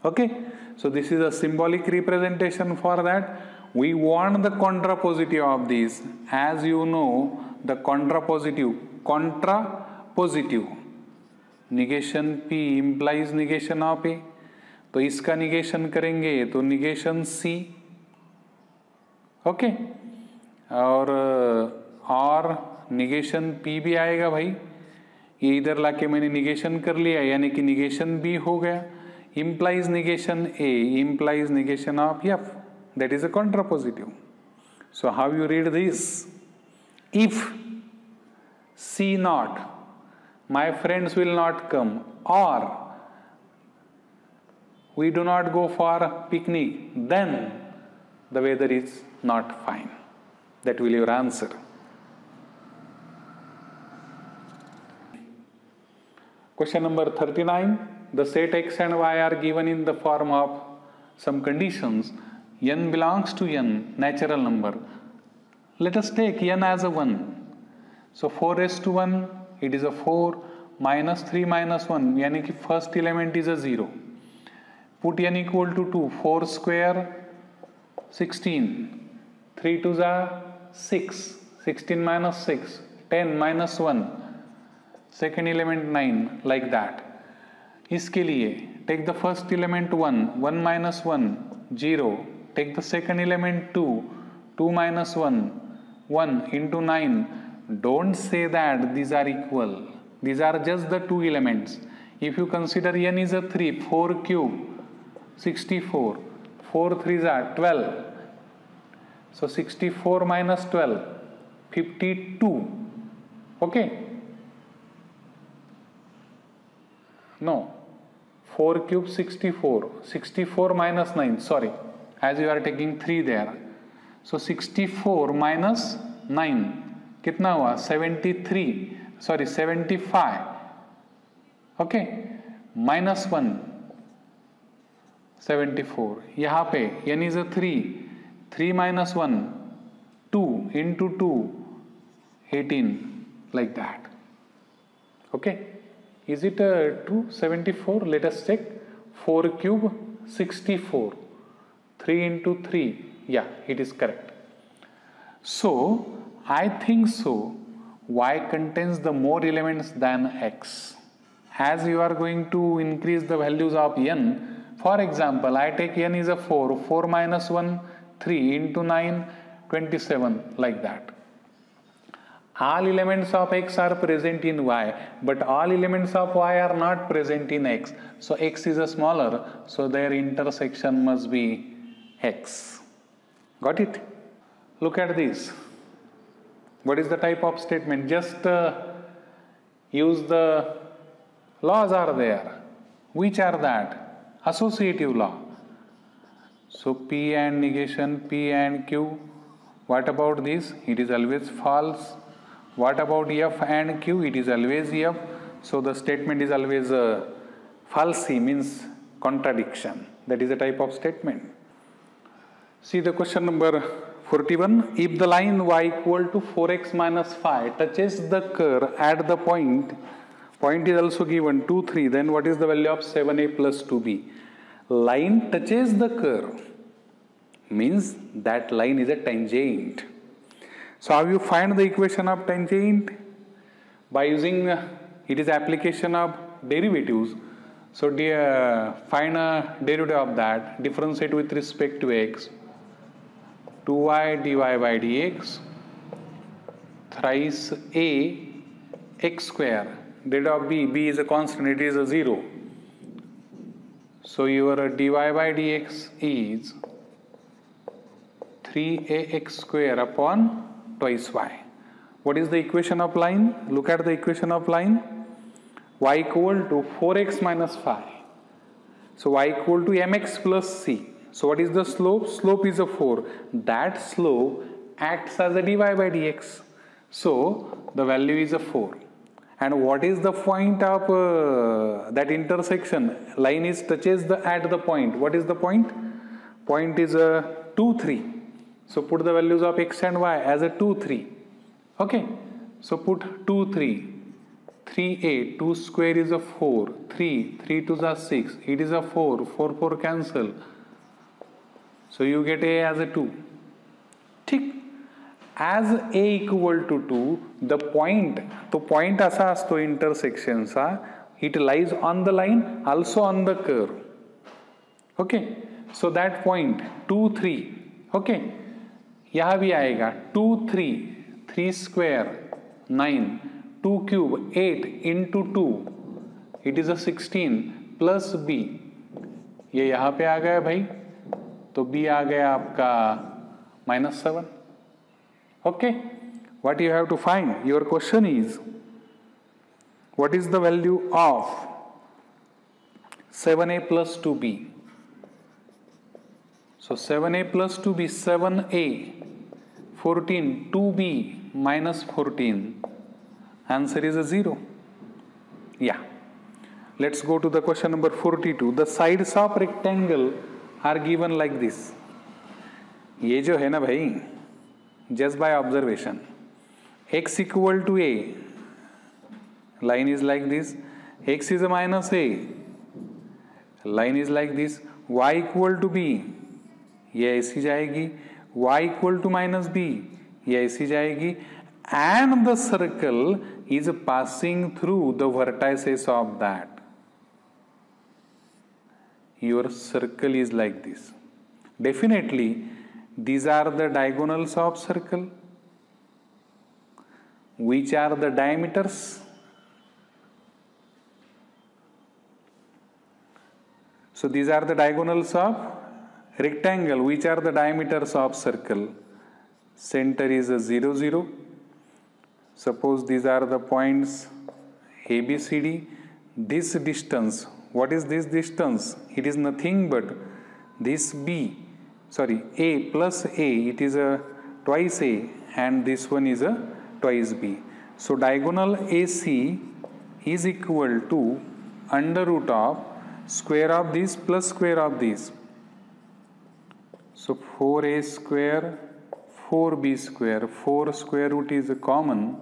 Okay? So this is a symbolic representation for that. We want the contrapositive of this. As you know, the contrapositive, negation P implies negation of A. तो इसका negation करेंगे तो negation C. Okay और negation P भी आएगा भाई. ये इधर लाके मैंने negation कर लिया यानी कि negation B हो गया. Implies negation A implies negation of F. That is a contrapositive. So how you read this? If C not, my friends will not come, or we do not go for a picnic, then the weather is not fine. That will be your answer. Question number 39. The set x and y are given in the form of some conditions. N belongs to n, natural number. Let us take n as a 1. So 4 raised to 1, it is a 4, minus 3 minus 1, यानी कि first element is a 0. Put n equal to 2, 4 square, 16, 3 2s are 6, 16 minus 6, 10 minus 1, second element 9, like that. इसके लिए take the first element 1, 1 minus 1, 0, take the second element 2, 2 minus 1, 1 into 9. Don't say that these are equal. These are just the two elements. If you consider n is a 3, 4 cube, 64, 4 3s are 12. So 64 minus 12, 52. Okay? No. 4 cube 64. 64 minus 9. Sorry. As you are taking 3 there. So 64 minus 9. कितना हुआ 73 sorry 75 okay minus 1 74 यहाँ पे n is a 3 minus 1 2 into 2 18 like that. Okay, is it true 74? Let us check. 4 cube 64, 3 into 3, yeah, it is correct. So I think so y contains the more elements than x. As you are going to increase the values of n, for example, I take n is a 4, 4 minus 1, 3 into 9, 27, like that. All elements of x are present in y, but all elements of y are not present in x. So x is a smaller, so their intersection must be x. Got it? Look at this. What is the type of statement? Just use the laws are there. Which are that? Associative law. So P and negation, P and Q. What about this? It is always false. What about F and Q? It is always F. So the statement is always falsy, means contradiction. That is a type of statement. See the question number 41. If the line y equal to 4x minus 5 touches the curve at the point is also given 2, 3, then what is the value of 7a plus 2b? Line touches the curve. means that line is a tangent. So how you find the equation of tangent? By using it is application of derivatives. So find a derivative of that, differentiate with respect to x, 2y dy by dx, thrice a x square, derivative of b is a constant, it is a 0. So your dy by dx is 3ax square upon twice y. What is the equation of line? Look at the equation of line. Y equal to 4x minus 5. So y equal to mx plus c. So what is the slope? Slope is a 4. That slope acts as a dy by dx. So the value is a 4. And what is the point of that intersection? Line is touches at the point. What is the point? Point is 2, 3. So put the values of x and y as a 2, 3. Okay. So put 2, 3. 3a, 2 square is a 4, 3 2s are 6, it is a 4, 4 cancel. So you get a as a 2. ठीक. As a equal to 2, the point, तो point असा असतो intersection चा, it lies on the line, also on the curve. Okay. So that point 2, 3. Okay. यहाँ भी आएगा 2, 3, 3 square 9. 2 cube 8 into 2 it is a 16 plus b. ये यहाँ पे आ गया भाई, तो b आ गया आपका -7. Okay, what you have to find? Your question is, what is the value of 7a plus 2b? So 7a plus 2b, 7a 14, 2b minus 14. Answer is a 0. Yeah. Let's go to the question number 42. The sides of rectangle are given like this. ये जो है ना भाई, just by observation, x equal to a, line is like this, x is a minus a, line is like this, y equal to b, ये ऐसी जाएगी, y equal to minus b, ये ऐसी जाएगी, and the circle is passing through the vertices of that. Your circle is like this. Definitely, these are the diagonals of circle. Which are the diameters? So these are the diagonals of rectangle. Which are the diameters of circle? Center is a 0, 0. Suppose these are the points A, B, C, D. This distance, what is this distance? It is nothing but this A plus A, it is a twice A, and this one is a twice B. So diagonal AC is equal to under root of square of this plus square of this. So 4A square, 4B square, 4 square root is a common,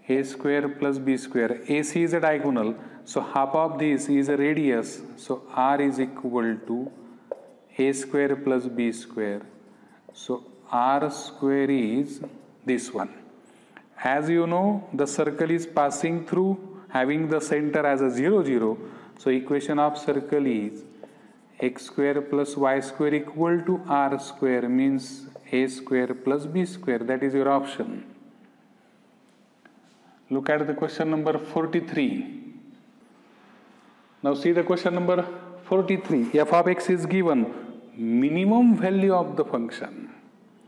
A square plus B square. AC is a diagonal, so half of this is a radius, so R is equal to A square plus B square. So R square is this one. As you know, the circle is passing through, having the center as a 0, 0. So equation of circle is x square plus y square equal to R square, means A square plus B square. That is your option. Look at the question number 43. Now see the question number 43. F of x is given minimum value of the function.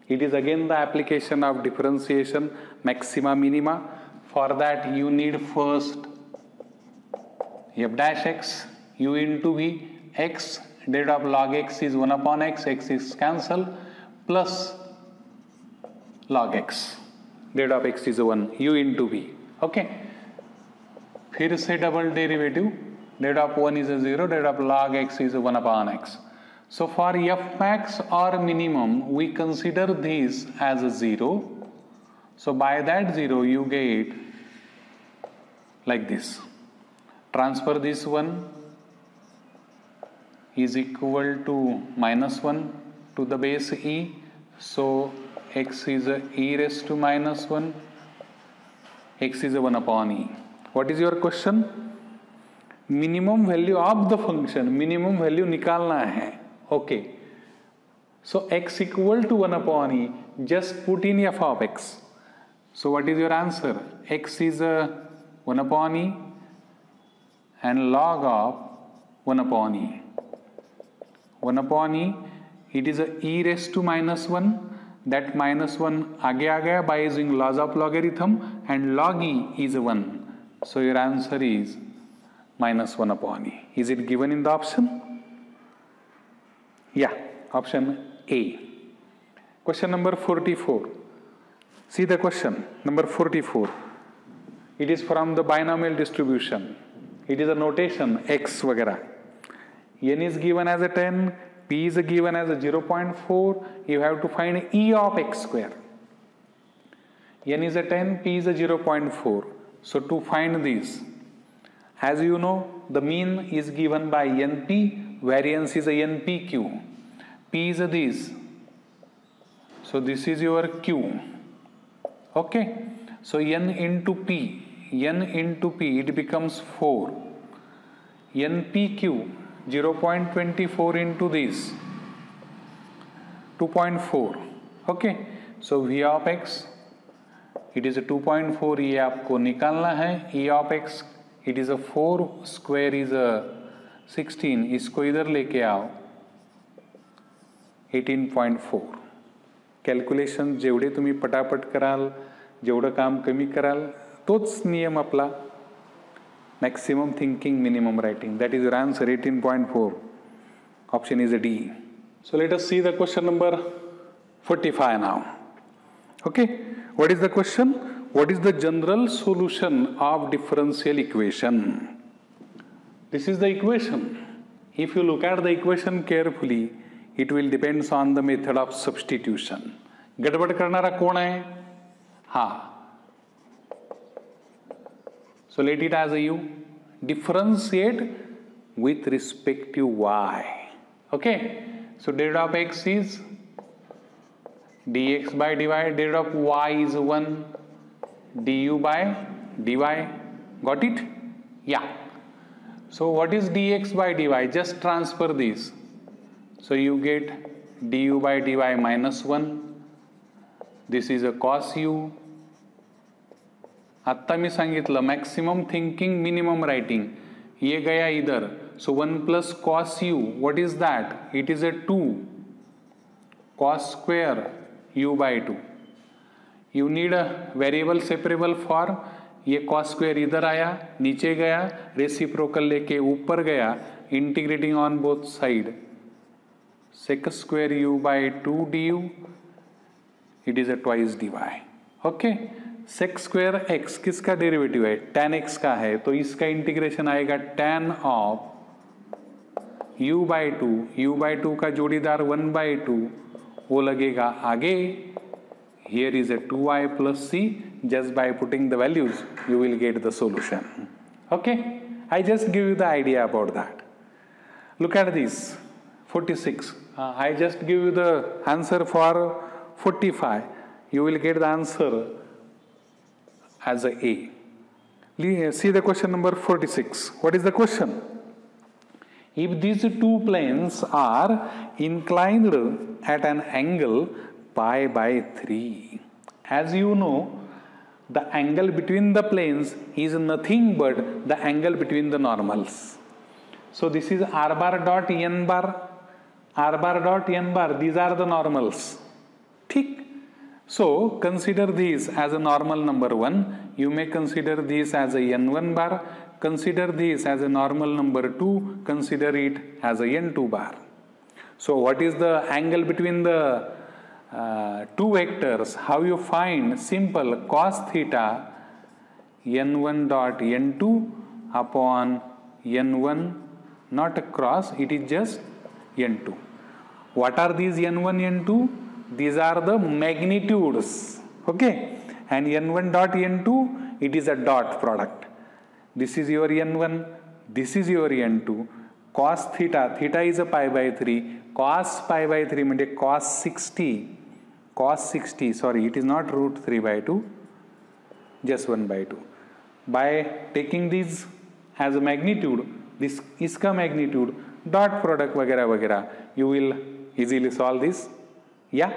It is again the application of differentiation, maxima, minima. For that you need first f dash x, u into v, x, derivative of log x is 1 upon x is cancelled, plus log x, derivative of x is 1, u into v. Okay. फिर से double derivative, derivative of 1 is a 0, derivative of log x is 1 upon x. So for f max or minimum, we consider this as a 0. So by that 0, you get like this. Transfer this one is equal to -1, to the base e. So x is a e raised to minus 1. X is a 1 upon e. What is your question? Minimum value of the function. Minimum value निकालना है. Okay. So x equal to 1 upon e. Just put in f of x. So what is your answer? X is a 1 upon e and log of 1 upon e. 1 upon e, it is a e raised to minus 1. That minus 1 आगे आ गया by using laws of logarithm, and log e is 1. So your answer is minus 1 upon e. Is it given in the option? Yeah, option A. Question number 44. See the question number 44. It is from the binomial distribution. It is a notation x वगैरह. N is given as a 10, p is given as a 0.4. You have to find e of x square. N is a 10, p is a 0.4. So to find this, as you know, the mean is given by np, variance is a npq. P is a this. So this is your q. Okay. So n into p, it becomes 4. npq, 0.24 into this, 2.4. Okay. So v of x, it is a 2.4. ये आपको निकालना है. e of x, it is a 4 square is a 16. इसको इधर लेके आओ, 18.4. Calculation जेवढे तुम्ही पटापट कराल, जेवढं काम कमी कराल, तोच नियम आपला. Maximum thinking, minimum writing. That is your answer, 18.4. Option is a D. So let us see the question number 45 now. Okay. What is the question? What is the general solution of differential equation? This is the equation. If you look at the equation carefully, it will depends on the method of substitution. गडबड करणारा कोण आहे? हा. So let it as a u. Differentiate with respect to y. Okay. So derivative of x is dx by dy. Derivative of y is 1 du by dy. Got it? Yeah. So what is dx by dy? Just transfer this. So you get du by dy minus 1. This is a cos u. आत्ता मी सांगितलं maximum thinking minimum writing. ये गया इधर. सो 1 plus cos u. What is that? It is a 2 cos square u by 2. You need a variable separable for. ये cos square इधर आया, नीचे गया, रेसिप्रोकल लेके ऊपर गया, integrating on both side. sec square u by 2 du. It is a twice dy. Okay. sec square x किसका derivative है? tan x का है. तो इसका इंटीग्रेशन आएगा tan of u by 2. u by 2 का जोड़ीदार 1 by 2 वो लगेगा आगे. Here is a 2y plus c. Just by putting the values, you will get the solution. Okay. I just give you the idea about that. Look at this. 46. I just give you the answer for 45. You will get the answer as a A. See the question number 46. What is the question? If these two planes are inclined at an angle pi by 3, as you know, the angle between the planes is nothing but the angle between the normals. So this is r bar dot n bar, r bar dot n bar. These are the normals. ठीक. So consider these as a normal number 1. You may consider this as a n1 bar. Consider this as a normal number 2. Consider it as a n2 bar. So what is the angle between the two vectors? How you find? Simple. Cos theta n1 dot n2 upon n1, not a cross. It is just n2. What are these n1, n2? These are the magnitudes. Okay. And n1 dot n2, it is a dot product. This is your n1, this is your n2. Cos theta, theta is a pi by 3, cos pi by 3 म्हणजे cos 60, sorry, it is not root 3 by 2, just 1 by 2. By taking these as a magnitude, this इसका magnitude, dot product वगैरह वगैरह, you will easily solve this. Yeah,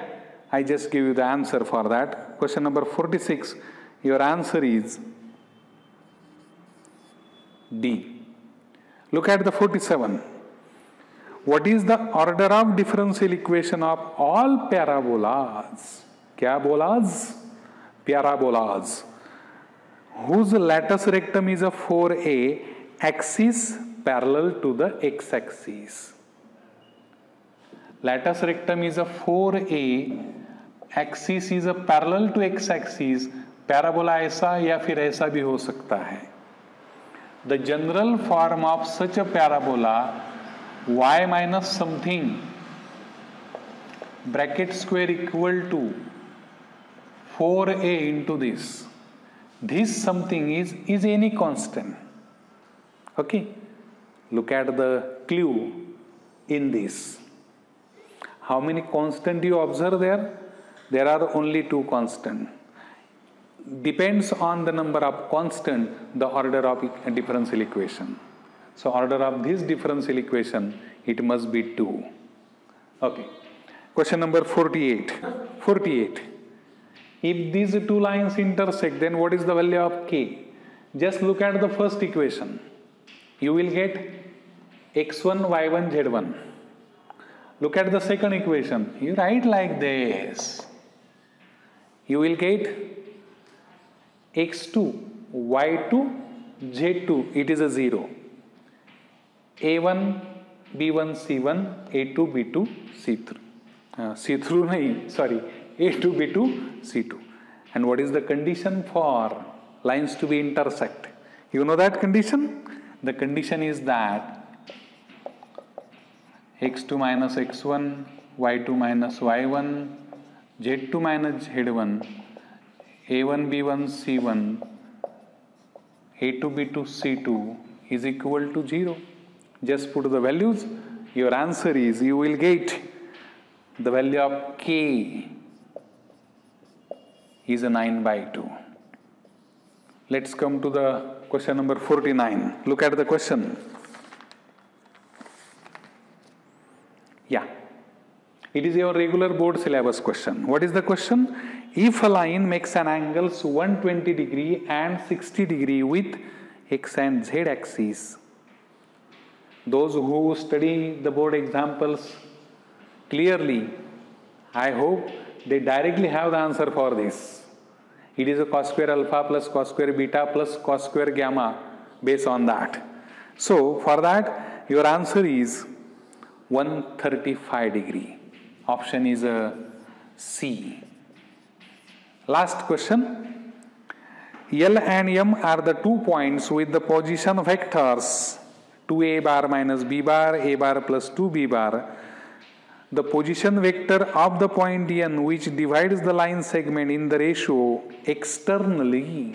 I just give you the answer for that. Question number 46, your answer is D. Look at the 47. What is the order of differential equation of all parabolas? क्या bolas? Parabolas. Whose latus rectum is a 4a axis parallel to the x-axis. Latus rectum is a 4a axis is a parallel to x-axis. Parabola ऐसा या फिर ऐसा भी हो सकता है. The general form of such a parabola, y minus something bracket square equal to 4a into this. This something is any constant. Okay, look at the clue in this. How many constant do you observe there? There are only 2 constant. Depends on the number of constant, the order of differential equation. So order of this differential equation, it must be 2. Okay. Question number 48. 48. If these 2 lines intersect, then what is the value of k? Just look at the first equation. You will get x1, y1, z1. Look at the second equation. You write like this. You will get x2, y2, z2. It is a 0. a1, b1, c1, a2, b2, c3. C3 nahi, sorry. a2, b2, c2. And what is the condition for lines to be intersect? You know that condition? The condition is that x2 minus x1, y2 minus y1, z2 minus z1, a1, b1, c1, a2, b2, c2 is equal to 0. Just put the values. Your answer is, you will get the value of k is a 9 by 2. Let's come to the question number 49. Look at the question. Yeah. It is your regular board syllabus question. What is the question? If a line makes an angle 120 degree and 60 degree with x and z axis. Those who study the board examples clearly, I hope they directly have the answer for this. It is a cos square alpha plus cos square beta plus cos square gamma based on that. So for that, your answer is 135 degree. Option is a C. Last question. L and M are the 2 points with the position vectors 2a bar minus b bar, a bar plus 2b bar. The position vector of the point N which divides the line segment in the ratio externally.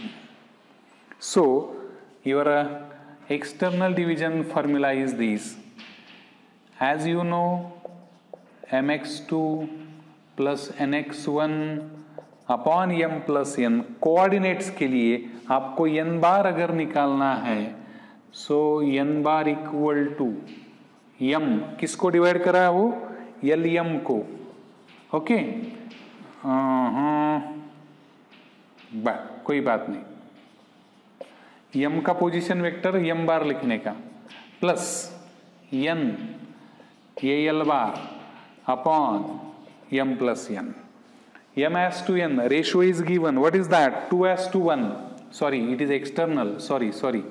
So your external division formula is this. As you know, mx2 plus nx1 upon m plus n coordinates के लिए आपको n बार अगर निकालना है, so n बार equal to m किसको divide करा है? वो यल m को. ओके, कोई बात नहीं. m का पोजीशन वेक्टर m बार लिखने का प्लस n ये l bar upon m plus n. m as to n ratio is given. What is that? 2 as to 1. Sorry, it is external. Sorry.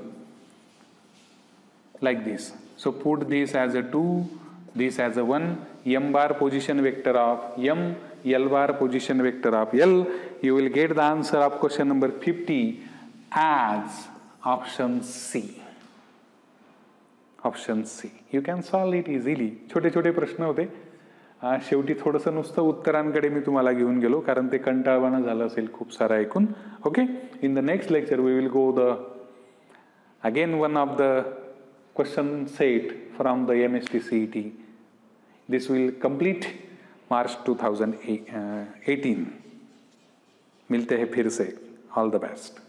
Like this. So put this as a 2, this as a 1. M bar position vector of M, L bar position vector of L. You will get the answer of question number 50 as option C. Option C. You can solve it easily. छोटे छोटे प्रश्न होते. शेवटी थोडंसं नुसतं उत्तरांकडे मी तुम्हाला घेऊन गेलो, कारण ते कंटाळवाणं झालं असेल खूप सारं ऐकून. Okay, in the next lecture we will go the again one of the question set from the MST CET. This will complete March 2018। मिलते हैं फिर से। All the best.